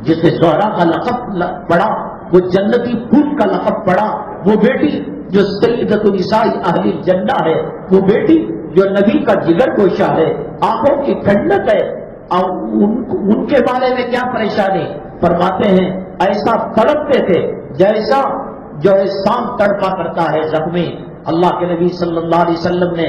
جسے زہرا کا لقب پڑا، وہ جنتی پھول کا لقب پڑا، وہ بیٹی جو سیدۃ النساء اہل الجنہ ہے، وہ بیٹی جو نبی کا جگر گوشہ ہے، آنکھوں کی ٹھنڈک ہے، اور ان کے بارے میں کیا پریشانی؟ فرماتے ہیں ایسا تڑپتے تھے جیسا جو ہے سانپ تڑپا کرتا ہے زخمی۔ اللہ کے نبی صلی اللہ علیہ وسلم نے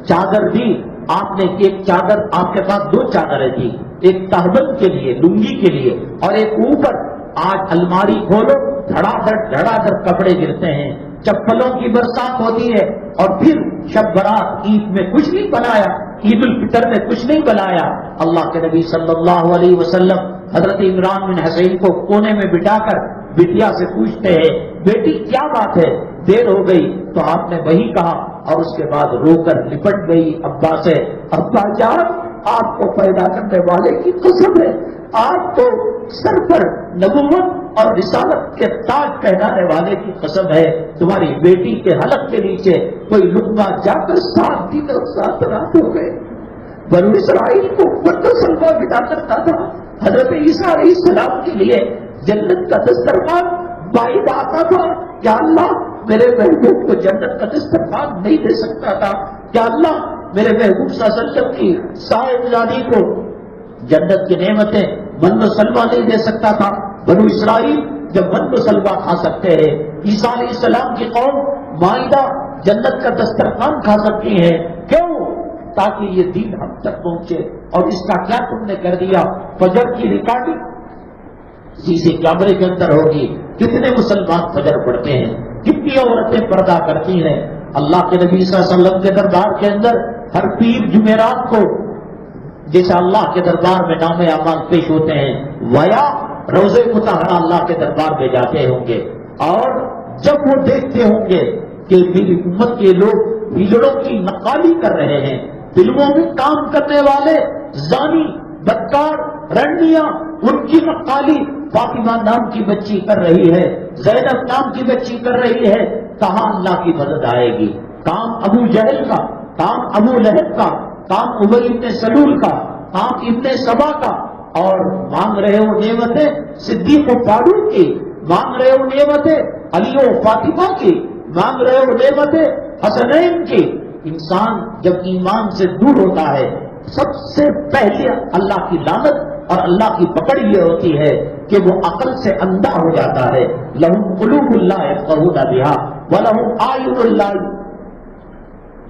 چادر دی، آپ نے ایک چادر، آپ کے پاس دو چادریں تھی، ایک تہبند کے لیے، لنگی کے لیے، اور ایک اوپر۔ آج الماری کھولو، دھڑا دھڑ کپڑے گرتے ہیں، چپلوں کی برسات ہوتی ہے، اور پھر شب برات عید میں کچھ نہیں بنایا، عید الفطر میں کچھ نہیں بنایا۔ اللہ کے نبی صلی اللہ علیہ وسلم حضرت عمران بن حسین کو کونے میں بٹھا کر بٹیا سے پوچھتے ہیں بیٹی کیا بات ہے، دیر ہو گئی؟ تو آپ نے وہی کہا، اور اس کے بعد رو کر لپٹ گئی ابا سے، ابا جان آپ کو پیدا کرنے والے کی قسم ہے، آپ کو سر پر نبوت اور رسالت کے تاج پہنانے والے کی قسم ہے، تمہاری بیٹی کے حلق کے نیچے کوئی لقمہ جا کر 7 دن اور 7 رات ہو گئے۔ بنو اسرائیل کو بڑا سلوا بتا کرتا تھا، حضرت عیسیٰ علیہ السلام کے لیے جنت کا دسترخوان باعث آتا تھا، کیا اللہ میرے محبوب کو جنت کا دسترخوان نہیں دے سکتا تھا؟ کیا اللہ میرے محبوب صلی اللہ علیہ وسلم کی صاحبزادی کو جنت کی نعمتیں من و سلوا نہیں دے سکتا تھا؟ بنو اسرائیل جب من و سلوا کھا سکتے ہیں، عیسیٰ علیہ السلام کی قوم مائدہ جنت کا دسترخوان کھا سکتی ہے، کیوں؟ تاکہ یہ دین ہم تک پہنچے۔ اور اس کا کیا تم نے کر دیا؟ فجر کی ریکارڈنگ سی کیمرے کے اندر ہوگی، کتنے مسلمان فجر پڑھتے ہیں، کتنی عورتیں پردہ کرتی ہیں۔ اللہ کے نبی صلی اللہ علیہ وسلم کے دربار کے اندر ہر پیر جمعرات کو جیسا اللہ کے دربار میں نام اعمال پیش ہوتے ہیں، ویا روزے مطہرہ اللہ کے دربار میں جاتے ہوں گے، اور جب وہ دیکھتے ہوں گے کہ میری امت کے لوگ ہجڑوں کی نقالی کر رہے ہیں، فلموں میں کام کرنے والے زانی بدکار رنڈیاں ان کی نقالی فاطمہ نام کی بچی کر رہی ہے، زینب نام کی بچی کر رہی ہے، کہاں اللہ کی مدد آئے گی؟ کام ابو جہل کا، کام ابو لہب کا، کام ابی ابن سلول کا، کام ابن سبا کا، اور مانگ رہے ہو نعمتیں صدیق و فاروق کی، مانگ رہے ہو نعمتیں علی و فاطمہ کی، مانگ رہے ہو نعمتیں حسنین کی۔ انسان جب ایمان سے دور ہوتا ہے سب سے پہلے اللہ کی لعنت اور اللہ کی پکڑ یہ ہوتی ہے کہ وہ عقل سے اندھا ہو جاتا ہے۔ لَهُمْ قُلُوبٌ لَا يَفْقَهُونَ بِهَا وَلَهُمْ أَعْيُنٌ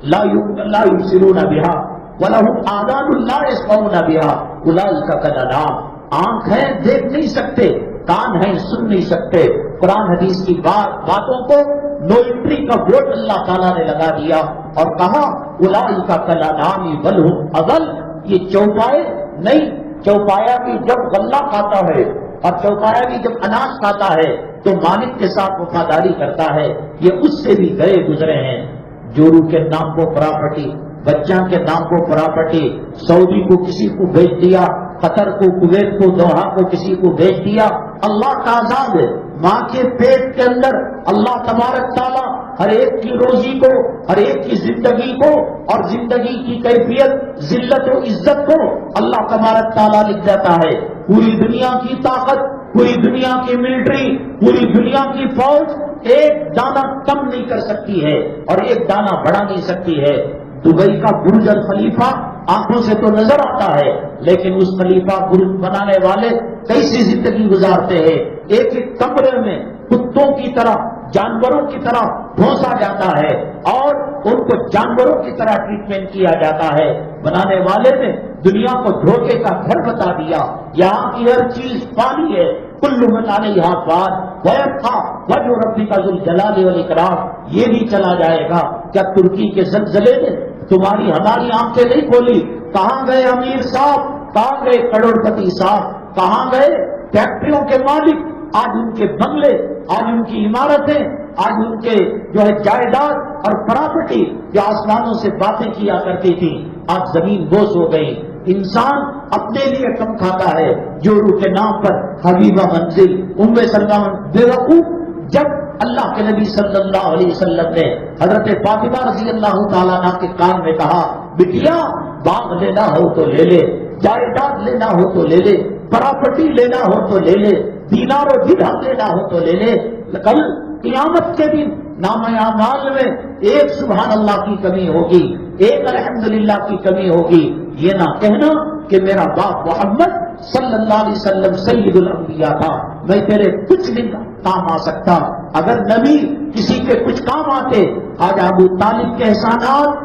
لَا يُبْصِرُونَ بِهَا وَلَهُمْ آذَانٌ لَا يَسْمَعُونَ بِهَا أُولَٰئِكَ كَالْأَنْعَامِ. آنکھ ہے دیکھ نہیں سکتے، کان ہے سن نہیں سکتے. قرآن حدیث کی باتوں کو نو انٹری کا ووٹ اللہ تعالیٰ نے لگا دیا اور کہا اولئک کالانعام بل هم اضل. یہ چوپائے نہیں، چوپایا بھی جب غلہ کھاتا ہے اور چوپایا بھی جب اناج کھاتا ہے تو مالک کے ساتھ وفاداری کرتا ہے، یہ اس سے بھی گئے گزرے ہیں. جورو کے نام کو پراپرٹی، بچہ کے نام کو پراپرٹی، سعودی کو کسی کو بھیج دیا، قطر کو، کویت کو، دوحہ کو کسی کو بھیج دیا. اللہ کا آزاد ہے. ماں کے پیٹ کے اندر اللہ تبارک تعالیٰ ہر ایک کی روزی کو، ہر ایک کی زندگی کو اور زندگی کی کیفیت، ذلت و عزت کو اللہ تبارک تعالیٰ لکھ دیتا ہے. پوری دنیا کی طاقت، پوری دنیا کی ملٹری، پوری دنیا کی فوج ایک دانہ کم نہیں کر سکتی ہے اور ایک دانہ بڑھا نہیں سکتی ہے. دبئی کا برج الخلیفہ آنکھوں سے تو نظر آتا ہے، لیکن اس خلیفہ برج بنانے والے کیسی زندگی گزارتے ہیں. ایک ایک کمرے میں کتوں کی طرح، جانوروں کی طرح ڈھونسا جاتا ہے اور ان کو جانوروں کی طرح ٹریٹمنٹ کیا جاتا ہے. بنانے والے نے دنیا کو دھوکے کا گھر بتا دیا. یہاں کی ہر چیز پانی ہے. کل من علیہا فان ویبقی وجہ ربک ذو الجلال والاکرام. یہ بھی چلا جائے گا. کیا ترکی کے زلزلے نے تمہاری ہماری آنکھیں نہیں کھولی؟ کہاں گئے امیر صاحب؟ کہاں گئے کروڑ پتی صاحب؟ کہاں گئے فیکٹریوں کے مالک؟ آج ان کے بنگلے، آج ان کی عمارتیں، آج ان کے جو ہے جائیداد اور پراپرٹی جو آسمانوں سے باتیں کیا کرتی تھی، آج زمین بوس ہو گئی. انسان اپنے لیے کم کھاتا ہے. جورو کے نام پر حبیبہ منزل، ام سلمہ بیوقوف. جب اللہ کے نبی صلی اللہ علیہ وسلم نے حضرت فاطمہ رضی اللہ تعالیٰ عنہ کے کان میں کہا، بٹیا باغ لینا ہو تو لے لے، جائیداد لینا ہو تو لے لے، پراپرٹی لینا ہو تو لے لے، دینار و درہم لینا ہو تو لے لے، کل قیامت کے دن نام اعمال میں ایک سبحان اللہ کی کمی ہوگی، ایک الحمدللہ کی کمی ہوگی. یہ نہ کہنا کہ میرا باپ محمد صلی اللہ علیہ وسلم سید الانبیاء تھا، میں تیرے کچھ نہیں کام آ سکتا. اگر نبی کسی کے کچھ کام آتے، آج ابو طالب کے احسانات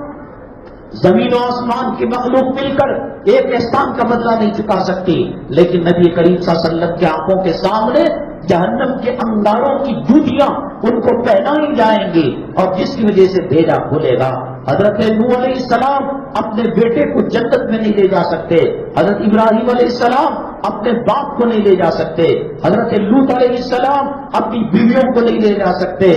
زمین و آسمان کی مخلوق مل کر ایک احسان کا بدلہ نہیں چکا سکتی. لیکن نبی کریم صلی اللہ علیہ وسلم کی آنکھوں کے سامنے جہنم کے انگاروں کی جوتیاں ان کو پہنائی جائیں گی اور جس کی وجہ سے بھیجا کھولے گا. حضرت نوح علیہ السلام اپنے بیٹے کو جنت میں نہیں لے جا سکتے. حضرت ابراہیم علیہ السلام اپنے باپ کو نہیں لے جا سکتے. حضرت لوط علیہ السلام اپنی بیویوں کو نہیں لے جا سکتے.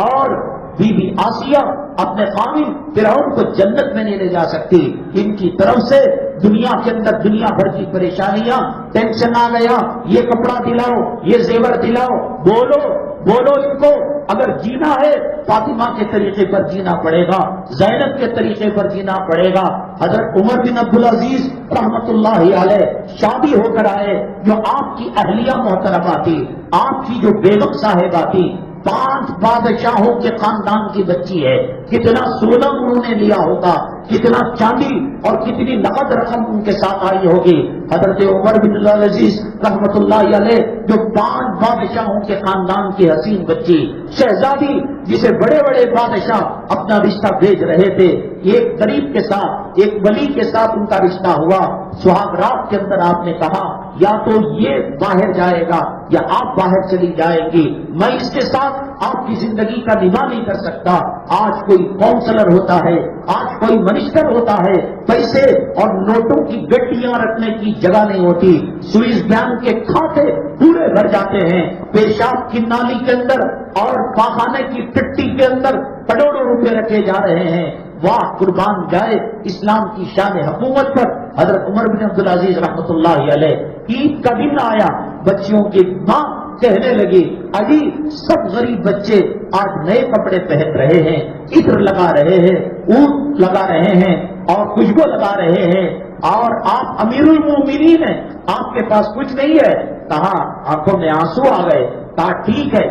اور بی بی آسیہ اپنے خامن فرعون کو جنت میں نہیں لے جا سکتی. ان کی طرف سے دنیا کے اندر دنیا بھر کی پریشانیاں، ٹینشن آ گیا، یہ کپڑا دلاؤ، یہ زیور دلاؤ، بولو بولو ان کو. اگر جینا ہے فاطمہ کے طریقے پر جینا پڑے گا، زینب کے طریقے پر جینا پڑے گا. حضرت عمر بن عبدالعزیز رحمت اللہ علیہ شادی ہو کر آئے، جو آپ کی اہلیہ محترمہ تھی، آپ کی جو بیگم صاحبہ تھی، 5 بادشاہوں کے خاندان کی بچی ہے. کتنا سونا انہوں نے لیا ہوگا، کتنا چاندی اور کتنی نقد رقم ان کے ساتھ آئی ہوگی. حضرت عمر بن عبدالعزیز رحمت اللہ علیہ جو 5 بادشاہوں کے خاندان کی حسین بچی، شہزادی جسے بڑے بڑے بادشاہ اپنا رشتہ بھیج رہے تھے، ایک غریب کے ساتھ، ایک ولی کے ساتھ ان کا رشتہ ہوا. سہاگ رات کے اندر آپ نے کہا یا تو یہ باہر جائے گا یا آپ باہر چلی جائیں گی، میں اس کے ساتھ آپ کی زندگی کا نبھا نہیں کر سکتا. آج کوئی کونسلر ہوتا ہے، آج کوئی منسٹر ہوتا ہے، پیسے اور نوٹوں کی گٹیاں رکھنے کی جگہ نہیں ہوتی. سوئس بینک کے کھاتے پورے بھر جاتے ہیں، پیشاب کی نالی کے اندر اور پاخانے کی ٹٹی کے اندر کروڑوں روپے رکھے جا رہے ہیں. واہ قربان جائے اسلام کی شان حکومت پر. حضرت عمر بن عبدالعزیز رحمت اللہ علیہ عید کا دن آیا، بچیوں کی ماں کہنے لگی، علی سب غریب بچے آج نئے کپڑے پہن رہے ہیں، عطر لگا رہے ہیں، اونٹ لگا رہے ہیں اور خوشبو لگا رہے ہیں، اور آپ امیر المومنین ہیں، آپ کے پاس کچھ نہیں ہے. کہا آنکھوں میں آنسو آ گئے. کہا ٹھیک ہے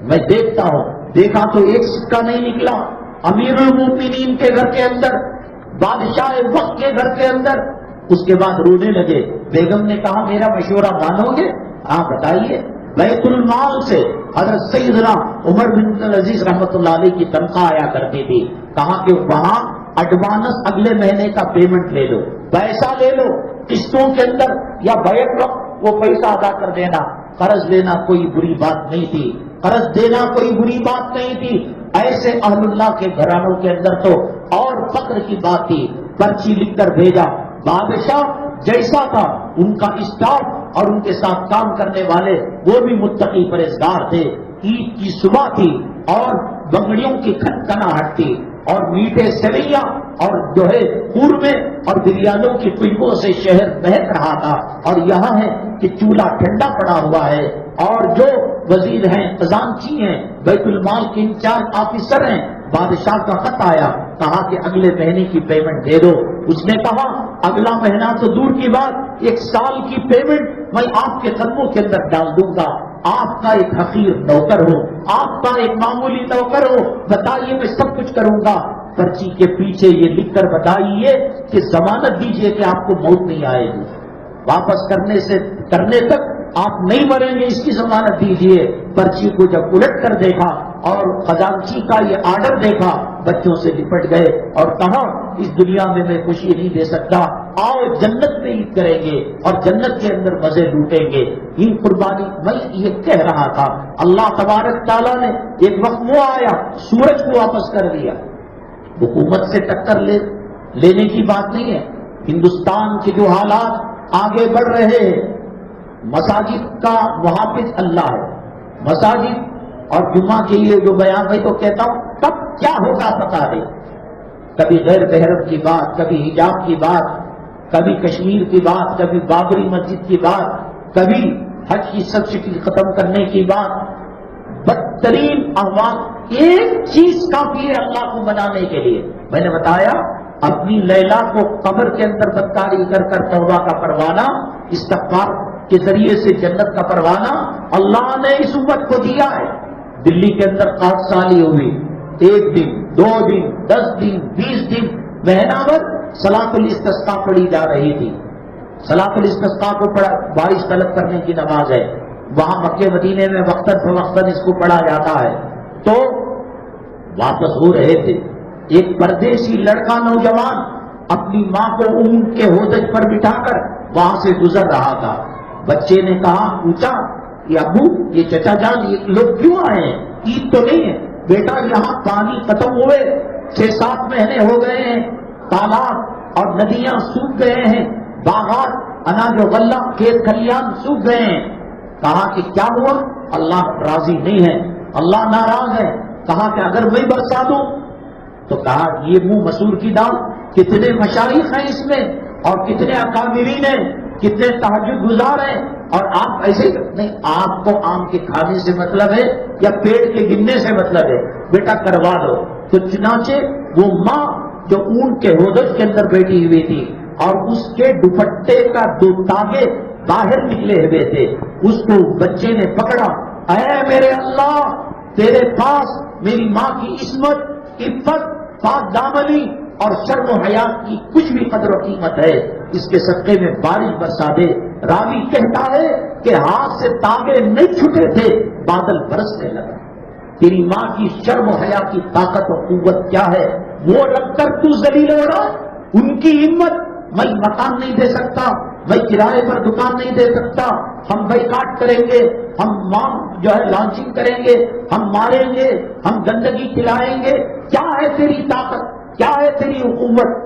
میں دیکھتا ہوں. دیکھا تو ایک سکہ نہیں نکلا. امیر المومنین کے گھر کے اندر، بادشاہ وقت کے گھر کے اندر. اس کے بعد رونے لگے. بیگم نے کہا میرا مشورہ مانو گے؟ ہاں بتائیے. بیت المال سے حضرت سیدنا عمر بن عبدالعزیز رحمت اللہ علیہ کی تنخواہ آیا کرتی تھی. کہا کہ وہاں ایڈوانس اگلے مہینے کا پیمنٹ لے لو، پیسہ لے لو قسطوں کے اندر یا بیک وقت وہ پیسہ ادا کر دینا۔ قرض لینا کوئی بری بات نہیں تھی، قرض دینا کوئی بری بات نہیں تھی۔ ایسے اہل اللہ کے گھرانوں کے اندر تو اور فخر کی بات تھی۔ پرچی لکھ کر بھیجا، بادشاہ جیسا تھا ان کا اسٹاف اور ان کے ساتھ کام کرنے والے وہ بھی متقی پرہیزگار تھے۔ عید کی صبح تھی اور بنگڑیوں کی کھنکھناہٹ تھی اور میٹھے سویاں اور جو ہے قورمے اور بریانیوں کی خوشبو سے شہر مہک رہا تھا، اور یہاں ہے کہ چولہا ٹھنڈا پڑا ہوا ہے، اور جو وزیر ہیں، خزانچی ہیں، بیت المال کے انچارج آفیسر ہیں، بادشاہ کا خط آیا، کہا کہ اگلے مہینے کی پیمنٹ دے دو۔ اس نے کہا اگلا مہینہ تو دور کی بات، 1 سال کی پیمنٹ میں آپ کے قدموں کے اندر ڈال دوں گا۔ آپ کا ایک حقیر نوکر ہو، آپ کا ایک معمولی نوکر ہو، بتائیے میں سب کچھ کروں گا۔ پرچی کے پیچھے یہ لکھ کر بتائیے کہ ضمانت دیجئے کہ آپ کو موت نہیں آئے گی، واپس کرنے تک آپ نہیں مریں گے، اس کی ضمانت دیجئے۔ پرچی کو جب الٹ کر دیکھا اور خزانچی کا یہ آرڈر دیکھا، بچوں سے لپٹ گئے اور کہا اس دنیا میں خوشی نہیں دے سکتا، آؤ جنت میں عید کریں گے اور جنت کے اندر مزے لوٹیں گے۔ ان قربانی میں یہ کہہ رہا تھا، اللہ تبارک تعالیٰ نے ایک وقت وہ آیا سورج کو واپس کر دیا۔ حکومت سے ٹکر لینے کی بات نہیں ہے، ہندوستان کے جو حالات آگے بڑھ رہے ہیں، مساجد کا محافظ اللہ ہے، مساجد اور جمعہ کے لیے جو بیان میں تو کہتا ہوں کب کیا ہوگا پتا ہے، کبھی غیر محرم کی بات، کبھی حجاب کی بات، کبھی کشمیر کی بات، کبھی بابری مسجد کی بات، کبھی حج کی سبسڈی ختم کرنے کی بات، بدترین احوال۔ ایک چیز کافی ہے اللہ کو منانے کے لیے، میں نے بتایا اپنی لیلا کو قبر کے اندر بدکاری کر کر توبہ کا پروانہ، استغفار کے ذریعے سے جنت کا پروانہ اللہ نے اس امت کو دیا ہے۔ دلی کے اندر 8 سالی ہوئی، 1 دن 2 دن 10 دن 20 دن مہینہ بھر صلاۃ الاستسقاء پڑھی جا رہی تھی۔ صلاۃ الاستسقاء کو پڑھا، بارش طلب کرنے کی نماز ہے، وہاں مکے مدینے میں وقتاً فوقتاً اس کو پڑھا جاتا ہے۔ تو واپس ہو رہے تھے، ایک پردیسی لڑکا نوجوان اپنی ماں کو اونٹ کے ہودج پر بٹھا کر وہاں سے گزر رہا تھا۔ بچے نے کہا، پوچھا یہ ابو، یہ چچا جان، یہ لوگ کیوں آئے ہیں؟ عید تو نہیں ہے؟ بیٹا یہاں پانی ختم ہوئے، 6-7 مہینے ہو گئے ہیں، تالاب اور ندیاں سوکھ گئے ہیں، باغات اناج و غلہ کھیت کھلیان سوکھ گئے ہیں۔ کہا کہ کیا ہوا؟ اللہ راضی نہیں ہے، اللہ ناراض ہے۔ کہا کہ اگر میں برسا دوں تو کہا یہ منہ مسور کی دال، کتنے مشائخ ہیں اس میں اور کتنے اکابرین ہیں، کتنے تہجد گزار ہیں، اور آپ ایسے نہیں، آپ کو آم کے کھانے سے مطلب ہے یا پیڑ کے گننے سے مطلب ہے؟ بیٹا کروا دو۔ تو چنانچہ وہ ماں جو اونٹ کے ہودج کے اندر بیٹھی ہوئی تھی اور اس کے دوپٹے کا 2 تاگے باہر نکلے ہوئے تھے، اس کو بچے نے پکڑا، اے میرے اللہ، تیرے پاس میری ماں کی عصمت، عفت، پاک دامنی اور شرم و حیات کی کچھ بھی قدر و قیمت ہے، اس کے صدقے میں بارش برسا دے۔ راوی کہتا ہے کہ ہاتھ سے تاگے نہیں چھٹے تھے، بادل برسنے لگا۔ تیری ماں کی شرم و حیا کی طاقت و قوت کیا ہے، وہ رکھ کر تو ذلیل ہو رہا۔ ان کی ہمت، میں مکان نہیں دے سکتا، میں کرائے پر دکان نہیں دے سکتا، ہم بائیکاٹ کریں گے، ہم جو ہے لانچنگ کریں گے، ہم ماریں گے، ہم گندگی کھلائیں گے۔ کیا ہے تیری طاقت، کیا ہے تیری قوت؟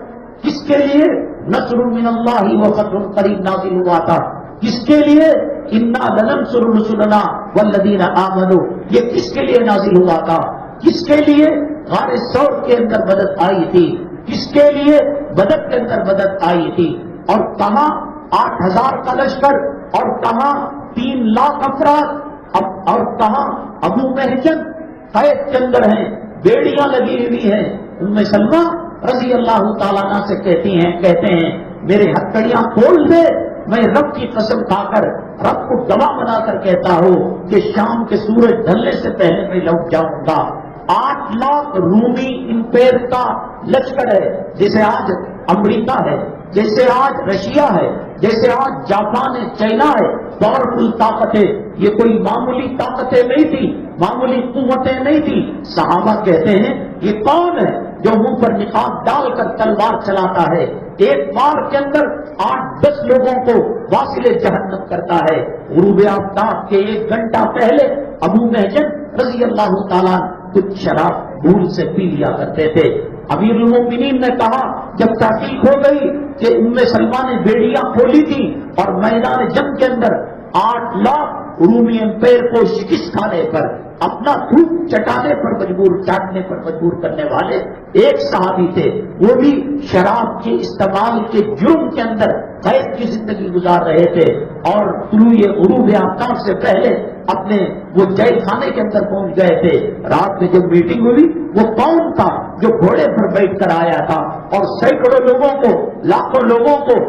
کس کے لیے نصر من اللہ و فتح قریب نازل ہوا تھا؟ کس کے لیے انا لننصر رسلنا والذین آمنوا، یہ کس کے لیے نازل ہوا تھا؟ کس کے لیے غار ثور کے اندر مدد آئی تھی؟ کس کے لیے بدر کے اندر مدد آئی تھی؟ اور کہاں 8000 کا لشکر، اور کہاں 3 لاکھ افراد، اور کہاں ابو محجن قید کے اندر ہیں، بیڑیاں لگی ہوئی ہیں۔ ام سلمہ رضی اللہ تعالیٰ عنہ سے کہتے ہیں میرے ہتھکڑیاں کھول دے، میں رب کی قسم کھا کر رب کو گواہ بنا کر کہتا ہوں کہ شام کے سورج ڈھلنے سے پہلے میں لوٹ جاؤں گا۔ 8 لاکھ رومی امپیر کا لشکر ہے، جیسے آج امریکہ ہے، جیسے آج رشیا ہے، جیسے آج جاپان ہے، چائنا ہے، پاورفل طاقت ہے۔ یہ کوئی معمولی طاقتیں نہیں تھی، معمولی قوتیں نہیں تھی۔ صحابہ کہتے ہیں یہ کون ہے؟ جو منہ پر نقاب ڈال کر تلوار چلاتا ہے، ایک بار کے اندر 8-10 لوگوں کو واصل جہنم کرتا ہے۔ غروب آفتاب کے 1 گھنٹہ پہلے ابو محجن رضی اللہ تعالیٰ کچھ شراب بھول سے پی لیا کرتے تھے۔ امیر المومنین نے کہا جب تحقیق ہو گئی کہ ام سلمہ نے بیڑیاں کھولی تھی اور میدان جنگ کے اندر 8 لاکھ رومی امپائر کو شکست کھانے پر، اپنا تھوک چٹانے پر مجبور، چاٹنے پر مجبور کرنے والے ایک صحابی تھے، وہ بھی شراب کے استعمال کے جرم کے اندر قید کی زندگی گزار رہے تھے اور طلوع غروب آفتاب سے پہلے اپنے وہ جیل خانے کے اندر پہنچ گئے تھے۔ رات میں جب میٹنگ ہوئی، وہ کون تھا جو گھوڑے پر بیٹھ کر آیا تھا اور سینکڑوں لوگوں کو، لاکھوں لوگوں کو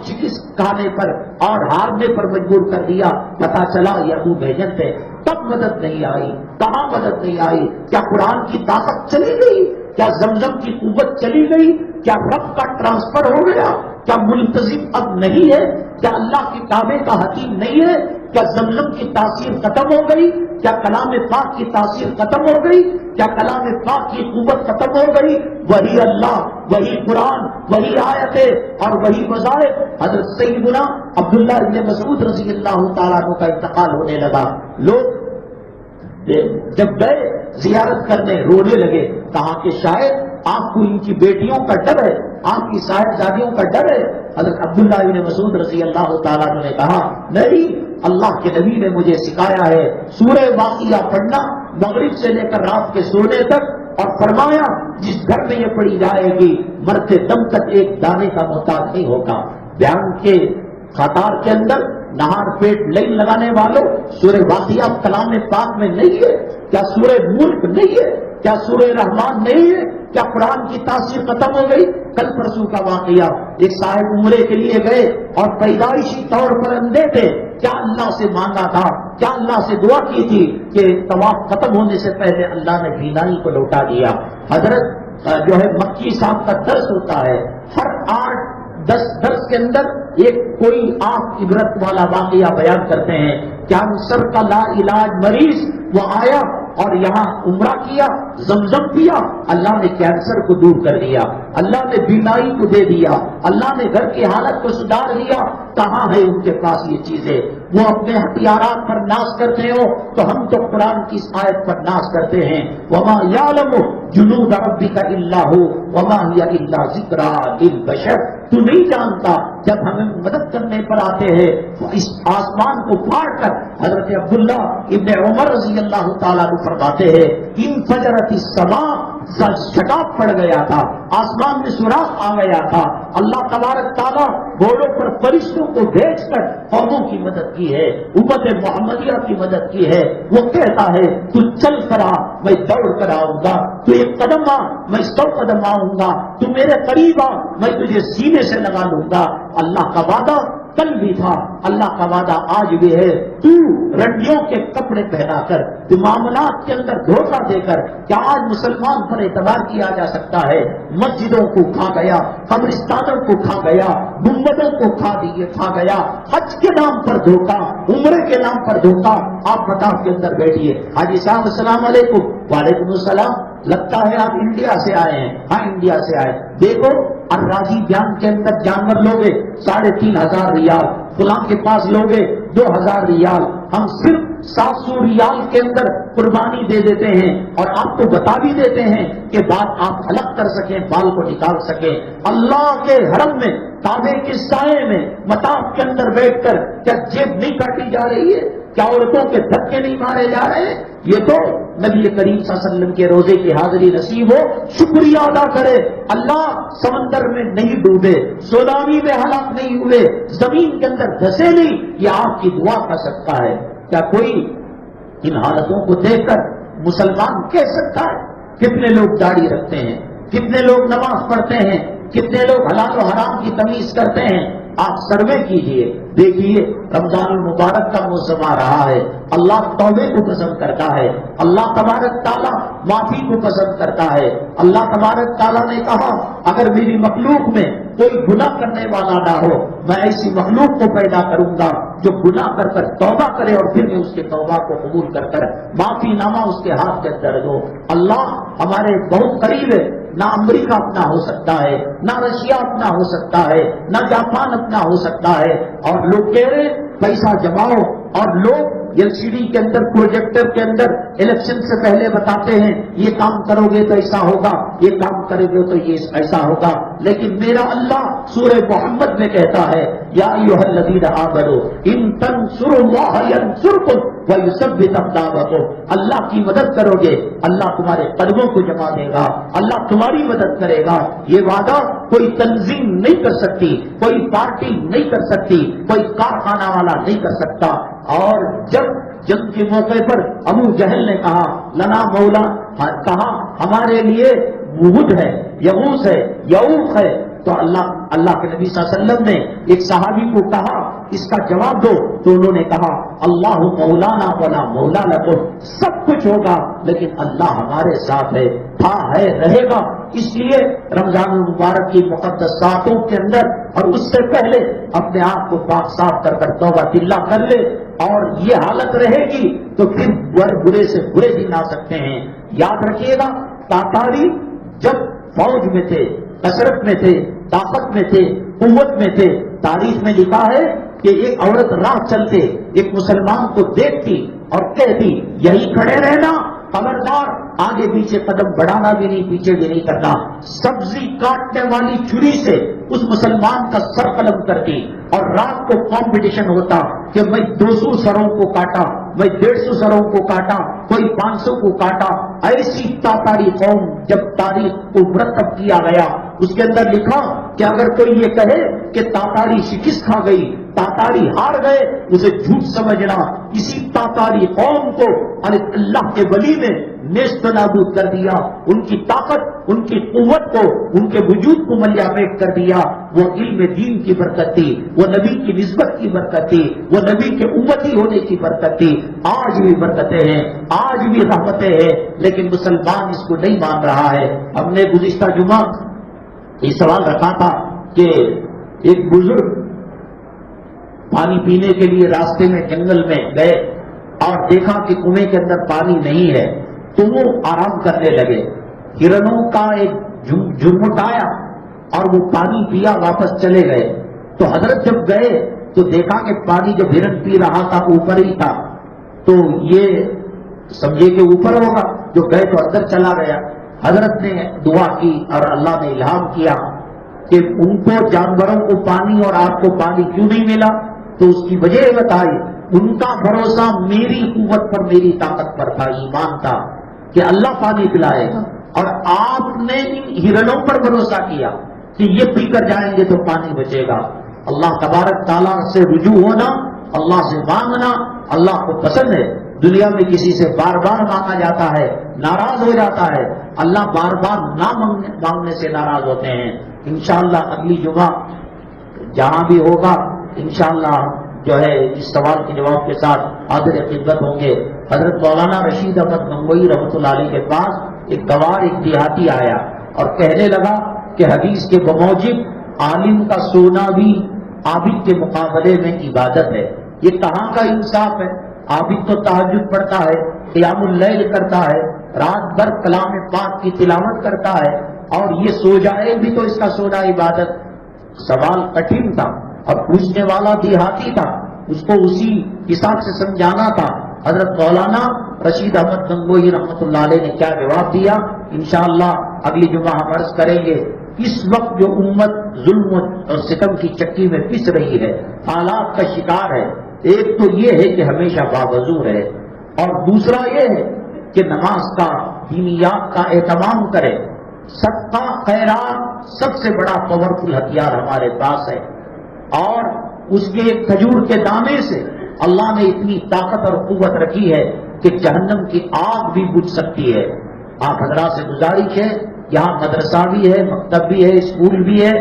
شکست کھانے پر اور ہارنے پر مجبور کر دیا؟ پتا چلا یہ ابو محجن تھے۔ تب مدد نہیں آئی، کہاں مدد نہیں آئی؟ کیا قرآن کی طاقت چلی گئی؟ کیا زمزم کی قوت چلی گئی؟ کیا رب کا ٹرانسفر ہو گیا؟ کیا ملتزم اب نہیں ہے؟ کیا اللہ کے کعبے کا حکیم نہیں ہے؟ کیا زمزم کی تاثیر ختم ہو گئی؟ کیا کلام پاک کی تاثیر ختم ہو گئی؟ کیا کلام پاک کی قوت ختم ہو گئی؟ وہی اللہ، وہی قرآن، وہی آیتیں اور وہی وظائف۔ حضرت سیدنا عبداللہ ابن مسعود رضی اللہ تعالیٰ عنہ کا انتقال ہونے لگا، لوگ جب گئے زیارت کرنے رونے لگے، کہا کہ شاید آپ کو ان کی بیٹیوں کا ڈر ہے، آپ کی صاحبزادیوں کا ڈر ہے۔ حضرت عبداللہ ابن مسعود رضی اللہ تعالیٰ عنہ نے کہا نہیں، اللہ کے نبی نے مجھے سکھایا ہے سورہ واقعہ پڑھنا مغرب سے لے کر رات کے سونے تک، اور فرمایا جس گھر میں یہ پڑھی جائے گی مرتے دم تک ایک دانے کا محتاج نہیں ہوگا۔ بیان کے قطار کے اندر نہار پیٹ لائن لگانے والوں، سورہ واقعہ کلام پاک میں نہیں ہے؟ کیا سورہ ملک نہیں ہے؟ کیا سورہ رحمان نہیں ہے؟ کیا قرآن کی تاثیر ختم ہو گئی؟ کل پرسوں کا واقعہ، ایک صاحب عمرے کے لیے گئے اور پیدائشی طور پر اندھے تھے، کیا اللہ سے مانگا تھا، کیا اللہ سے دعا کی تھی کہ طواف ختم ہونے سے پہلے اللہ نے بینائی کو لوٹا دیا۔ حضرت جو ہے مکی صاحب کا درس ہوتا ہے، ہر 8-10 درس کے اندر ایک کوئی آپ عبرت والا واقعہ بیان کرتے ہیں۔ کینسر کا لا علاج مریض وہ آیا اور یہاں عمرہ کیا، زمزم پیا، اللہ نے کینسر کو دور کر دیا، اللہ نے بینائی کو دے دیا، اللہ نے گھر کی حالت کو سدھار دیا۔ کہاں ہے ان کے پاس یہ چیزیں؟ وہ اپنے ہتھیارات پر ناز کرتے ہو تو ہم تو قرآن کی اس آیت پر ناز کرتے ہیں، وما یعلم جنود ربک الا هو وما هی الا ذکری للبشر۔ تو نہیں جانتا جب ہمیں مدد کرنے پر آتے ہیں اس آسمان کو پھاڑ کر، حضرت عبداللہ ابن عمر رضی اللہ تعالیٰ عنہ فرماتے ہیں انفجرت السماء، شٹاپ پڑ گیا تھا، آسمان میں سوراخ آ گیا تھا، اللہ تبارک تعالیٰ گھوڑوں پر فرشتوں کو بھیج کر قوموں کی مدد کی ہے، امت محمدیہ کی مدد کی ہے۔ وہ کہتا ہے تو چل کر آ، میں دوڑ کر آؤں گا، تو ایک قدم آ، میں 100 قدم آؤں گا، تو میرے قریب آ، میں تجھے سینے سے لگا لوں گا۔ اللہ کا وعدہ کل بھی تھا، اللہ کا وعدہ آج بھی ہے۔ تو رنڈیوں کے کپڑے پہنا کر، تو معاملات کے اندر دھوکہ دے کر، کیا آج مسلمان پر اعتبار کیا جا سکتا ہے؟ مسجدوں کو کھا گیا، قبرستانوں کو کھا گیا، گنبدوں کو کھا گیا، حج کے نام پر دھوکہ، عمرے کے نام پر دھوکہ۔ آپ مطاف کے اندر بیٹھیے، حاجی صاحب السلام علیکم۔ وعلیکم السلام، لگتا ہے آپ انڈیا سے آئے ہیں۔ ہاں انڈیا سے آئے، دیکھو الراجی بیان کے اندر جانور لوگے 3500 ریال، فلاں کے پاس لوگے 2000 ریال، ہم صرف 700 ریال کے اندر قربانی دے دیتے ہیں اور آپ کو بتا بھی دیتے ہیں کہ بات آپ الگ کر سکیں، بال کو نکال سکیں۔ اللہ کے حرم میں، کعبے کے سائے میں، مطاف کے اندر بیٹھ کر کیا جیب نہیں کاٹی جا رہی ہے؟ کیا عورتوں کے دھکے نہیں مارے جا رہے ہیں؟ یہ تو نبی کریم صلی اللہ علیہ وسلم کے روزے کی حاضری نصیب ہو، شکریہ ادا کرے۔ اللہ سمندر میں نہیں ڈوبے، سونامی میں ہلاک نہیں ہوئے، زمین کے اندر دھسے نہیں، یہ آپ کی دعا کا صدقہ ہے۔ کیا کوئی ان حالتوں کو دیکھ کر مسلمان کہہ سکتا ہے؟ کتنے لوگ داڑھی رکھتے ہیں، کتنے لوگ نماز پڑھتے ہیں، کتنے لوگ حلال و حرام کی تمیز کرتے ہیں؟ آپ سروے کیجئے، دیکھیے رمضان المبارک کا موسم آ رہا ہے، اللہ توبے کو پسند کرتا ہے، اللہ تبارک تعالیٰ معافی کو پسند کرتا ہے۔ اللہ تبارک تعالیٰ نے کہا اگر میری مخلوق میں کوئی گناہ کرنے والا نہ ہو، میں ایسی مخلوق کو پیدا کروں گا جو گناہ کر کر توبہ کرے اور پھر میں اس کے توبہ کو قبول کر کر معافی نامہ اس کے ہاتھ کے اندر دو۔ اللہ ہمارے بہت قریب ہے، نہ امریکہ اپنا ہو سکتا ہے، نہ رشیا اپنا ہو سکتا ہے، نہ جاپان اپنا ہو سکتا ہے. اور لوگ کہہ رہے پیسہ جماؤ، اور لوگ ایل سی ڈی کے اندر، پروجیکٹر کے اندر الیکشن سے پہلے بتاتے ہیں یہ کام کرو گے تو ایسا ہوگا، یہ کام کرو گے تو یہ ایسا ہوگا. لیکن میرا اللہ سورہ محمد میں کہتا ہے یا ایھا الذین آمنوا ان تنصروا اللہ ینصرکم ویثبت اقدامکم. اللہ کی مدد کرو گے اللہ تمہارے قدموں کو جما دے گا، اللہ تمہاری مدد کرے گا. یہ وعدہ کوئی تنظیم نہیں کر سکتی، کوئی پارٹی نہیں کر سکتی، کوئی کارخانہ والا نہیں کر سکتا. اور جب جنگ کے موقع پر ابو جہل نے کہا لنا مولا، کہا ہمارے لیے وہد ہے، یغوث ہے، یعوق ہے، تو اللہ کے نبی صلی اللہ علیہ وسلم نے ایک صحابی کو کہا اس کا جواب دو، تو انہوں نے کہا اللہ مولانا ولا مولا لکم. سب کچھ ہوگا لیکن اللہ ہمارے ساتھ ہے، تھا ہے، رہے گا. اس لیے رمضان المبارک کی مقدس ساعتوں کے اندر اور اس سے پہلے اپنے آپ کو پاک صاف کر توبہ دلہ کر لے. اور یہ حالت رہے گی تو پھر برے سے برے دن آ سکتے ہیں. یاد رکھیے گا تاتاری جب فوج میں تھے، کثرت میں تھے، طاقت میں تھے، قوت میں تھے، تاریخ میں لکھا ہے کہ ایک عورت راہ چلتے ایک مسلمان کو دیکھتی اور کہتی یہی کھڑے رہنا، خبردار آگے پیچھے قدم بڑھانا بھی نہیں، پیچھے بھی نہیں کرنا. سبزی کاٹنے والی چھری سے اس مسلمان کا سر قلم کرتی اور رات کو کمپٹیشن ہوتا کہ میں 200 سروں کو کاٹا، میں 150 سروں کو کاٹا، کوئی 500 کو کاٹا. ایسی تاتاری قوم جب تاریخ کو مرتب کیا گیا اس کے اندر لکھا کہ اگر کوئی یہ کہے کہ تاتاری شکست کھا گئی، تاتاری ہار گئے، اسے جھوٹ سمجھنا. اسی تاتاری قوم کو اللہ کے ولی نے نیست نابود کر دیا، ان کی طاقت، ان کی قوت کو، ان کے وجود کو ملیا میٹ کر دیا. وہ علم دین کی برکت تھی، وہ نبی کی نسبت کی برکت تھی، وہ نبی کے امتی ہونے کی برکت تھی. آج بھی برکتیں ہیں، آج بھی رحمتیں ہیں، لیکن مسلمان اس کو نہیں مان رہا ہے. ہم نے گزشتہ جمعہ یہ سوال رکھا تھا کہ ایک بزرگ پانی پینے کے لیے راستے میں جنگل میں گئے اور دیکھا کہ کنویں کے اندر پانی نہیں ہے تو وہ آرام کرنے لگے. ہرنوں کا ایک جھرمٹ آیا اور وہ پانی پیا، واپس چلے گئے. تو حضرت جب گئے تو دیکھا کہ پانی جب ہرن پی رہا تھا اوپر ہی تھا، تو یہ سمجھے کہ اوپر ہوگا، جو گئے تو اندر چلا گیا. حضرت نے دعا کی اور اللہ نے الہام کیا کہ ان کو جانوروں کو پانی اور آپ کو پانی کیوں نہیں ملا؟ تو اس کی وجہ بتائی ان کا بھروسہ میری قوت پر، میری طاقت پر تھا، ایمان تھا کہ اللہ پانی پلائے گا. اور آپ نے ان ہرنوں پر بھروسہ کیا کہ یہ پی کر جائیں گے تو پانی بچے گا. اللہ تبارک تعالیٰ سے رجوع ہونا، اللہ سے مانگنا اللہ کو پسند ہے. دنیا میں کسی سے بار بار مانگا جاتا ہے، ناراض ہو جاتا ہے. اللہ بار بار نہ مانگنے سے ناراض ہوتے ہیں. انشاءاللہ اگلی جمعہ جہاں بھی ہوگا انشاءاللہ جو ہے اس سوال کے جواب کے ساتھ حاضر خدمت ہوں گے. حضرت مولانا رشید احمد گنگوئی رحمۃ اللہ علیہ کے پاس ایک گوار، ایک دیہاتی آیا اور کہنے لگا کہ حدیث کے بموجب عالم کا سونا بھی عابد کے مقابلے میں عبادت ہے. یہ کہاں کا انصاف ہے؟ عابد تو تہجد پڑھتا ہے، قیام اللیل کرتا ہے، رات بھر کلام پاک کی تلاوت کرتا ہے، اور یہ سو جائے بھی تو اس کا سونا عبادت. سوال کٹھن تھا اور پوچھنے والا دیہاتی تھا، اس کو اسی حساب سے سمجھانا تھا. حضرت مولانا رشید احمد گنگوئی رحمۃ اللہ علیہ نے کیا جواب دیا انشاءاللہ اگلی جمعہ ہم عرض کریں گے. اس وقت جو امت ظلم اور ستم کی چکی میں پس رہی ہے، حالات کا شکار ہے، ایک تو یہ ہے کہ ہمیشہ باوضو ہے، اور دوسرا یہ ہے کہ نماز کا، دینیات کا اہتمام کرے. صدقہ خیرات سب سے بڑا پاورفل ہتھیار ہمارے پاس ہے، اور اس کے ایک کھجور کے دانے سے اللہ نے اتنی طاقت اور قوت رکھی ہے کہ جہنم کی آگ بھی بجھ سکتی ہے. آپ حضرات سے گزارش ہے، یہاں مدرسہ بھی ہے، مکتب بھی ہے، اسکول بھی ہے،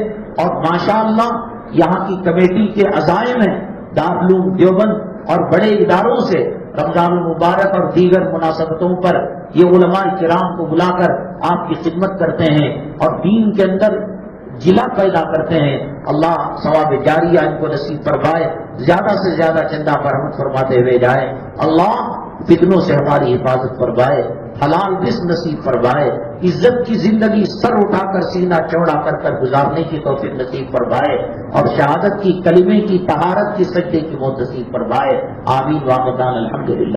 اور ماشاءاللہ یہاں کی کمیٹی کے عزائم ہیں. دارالعلوم دیوبند اور بڑے اداروں سے رمضان المبارک اور دیگر مناسبتوں پر یہ علماء کرام کو بلا کر آپ کی خدمت کرتے ہیں اور دین کے اندر جلا پیدا کرتے ہیں. اللہ ثواب جاریہ ان کو نصیب فرمائے، زیادہ سے زیادہ چندہ پر رحمت فرماتے ہوئے جائے. اللہ فتنوں سے ہماری حفاظت فرمائے، حلال رزق نصیب فرمائے، عزت کی زندگی سر اٹھا کر سینہ چوڑا کر گزارنے کی توفیق نصیب فرمائے، اور شہادت کی کلمے کی طہارت کی سجدے کی موت نصیب فرمائے۔ آمین وآمین الحمدللہ۔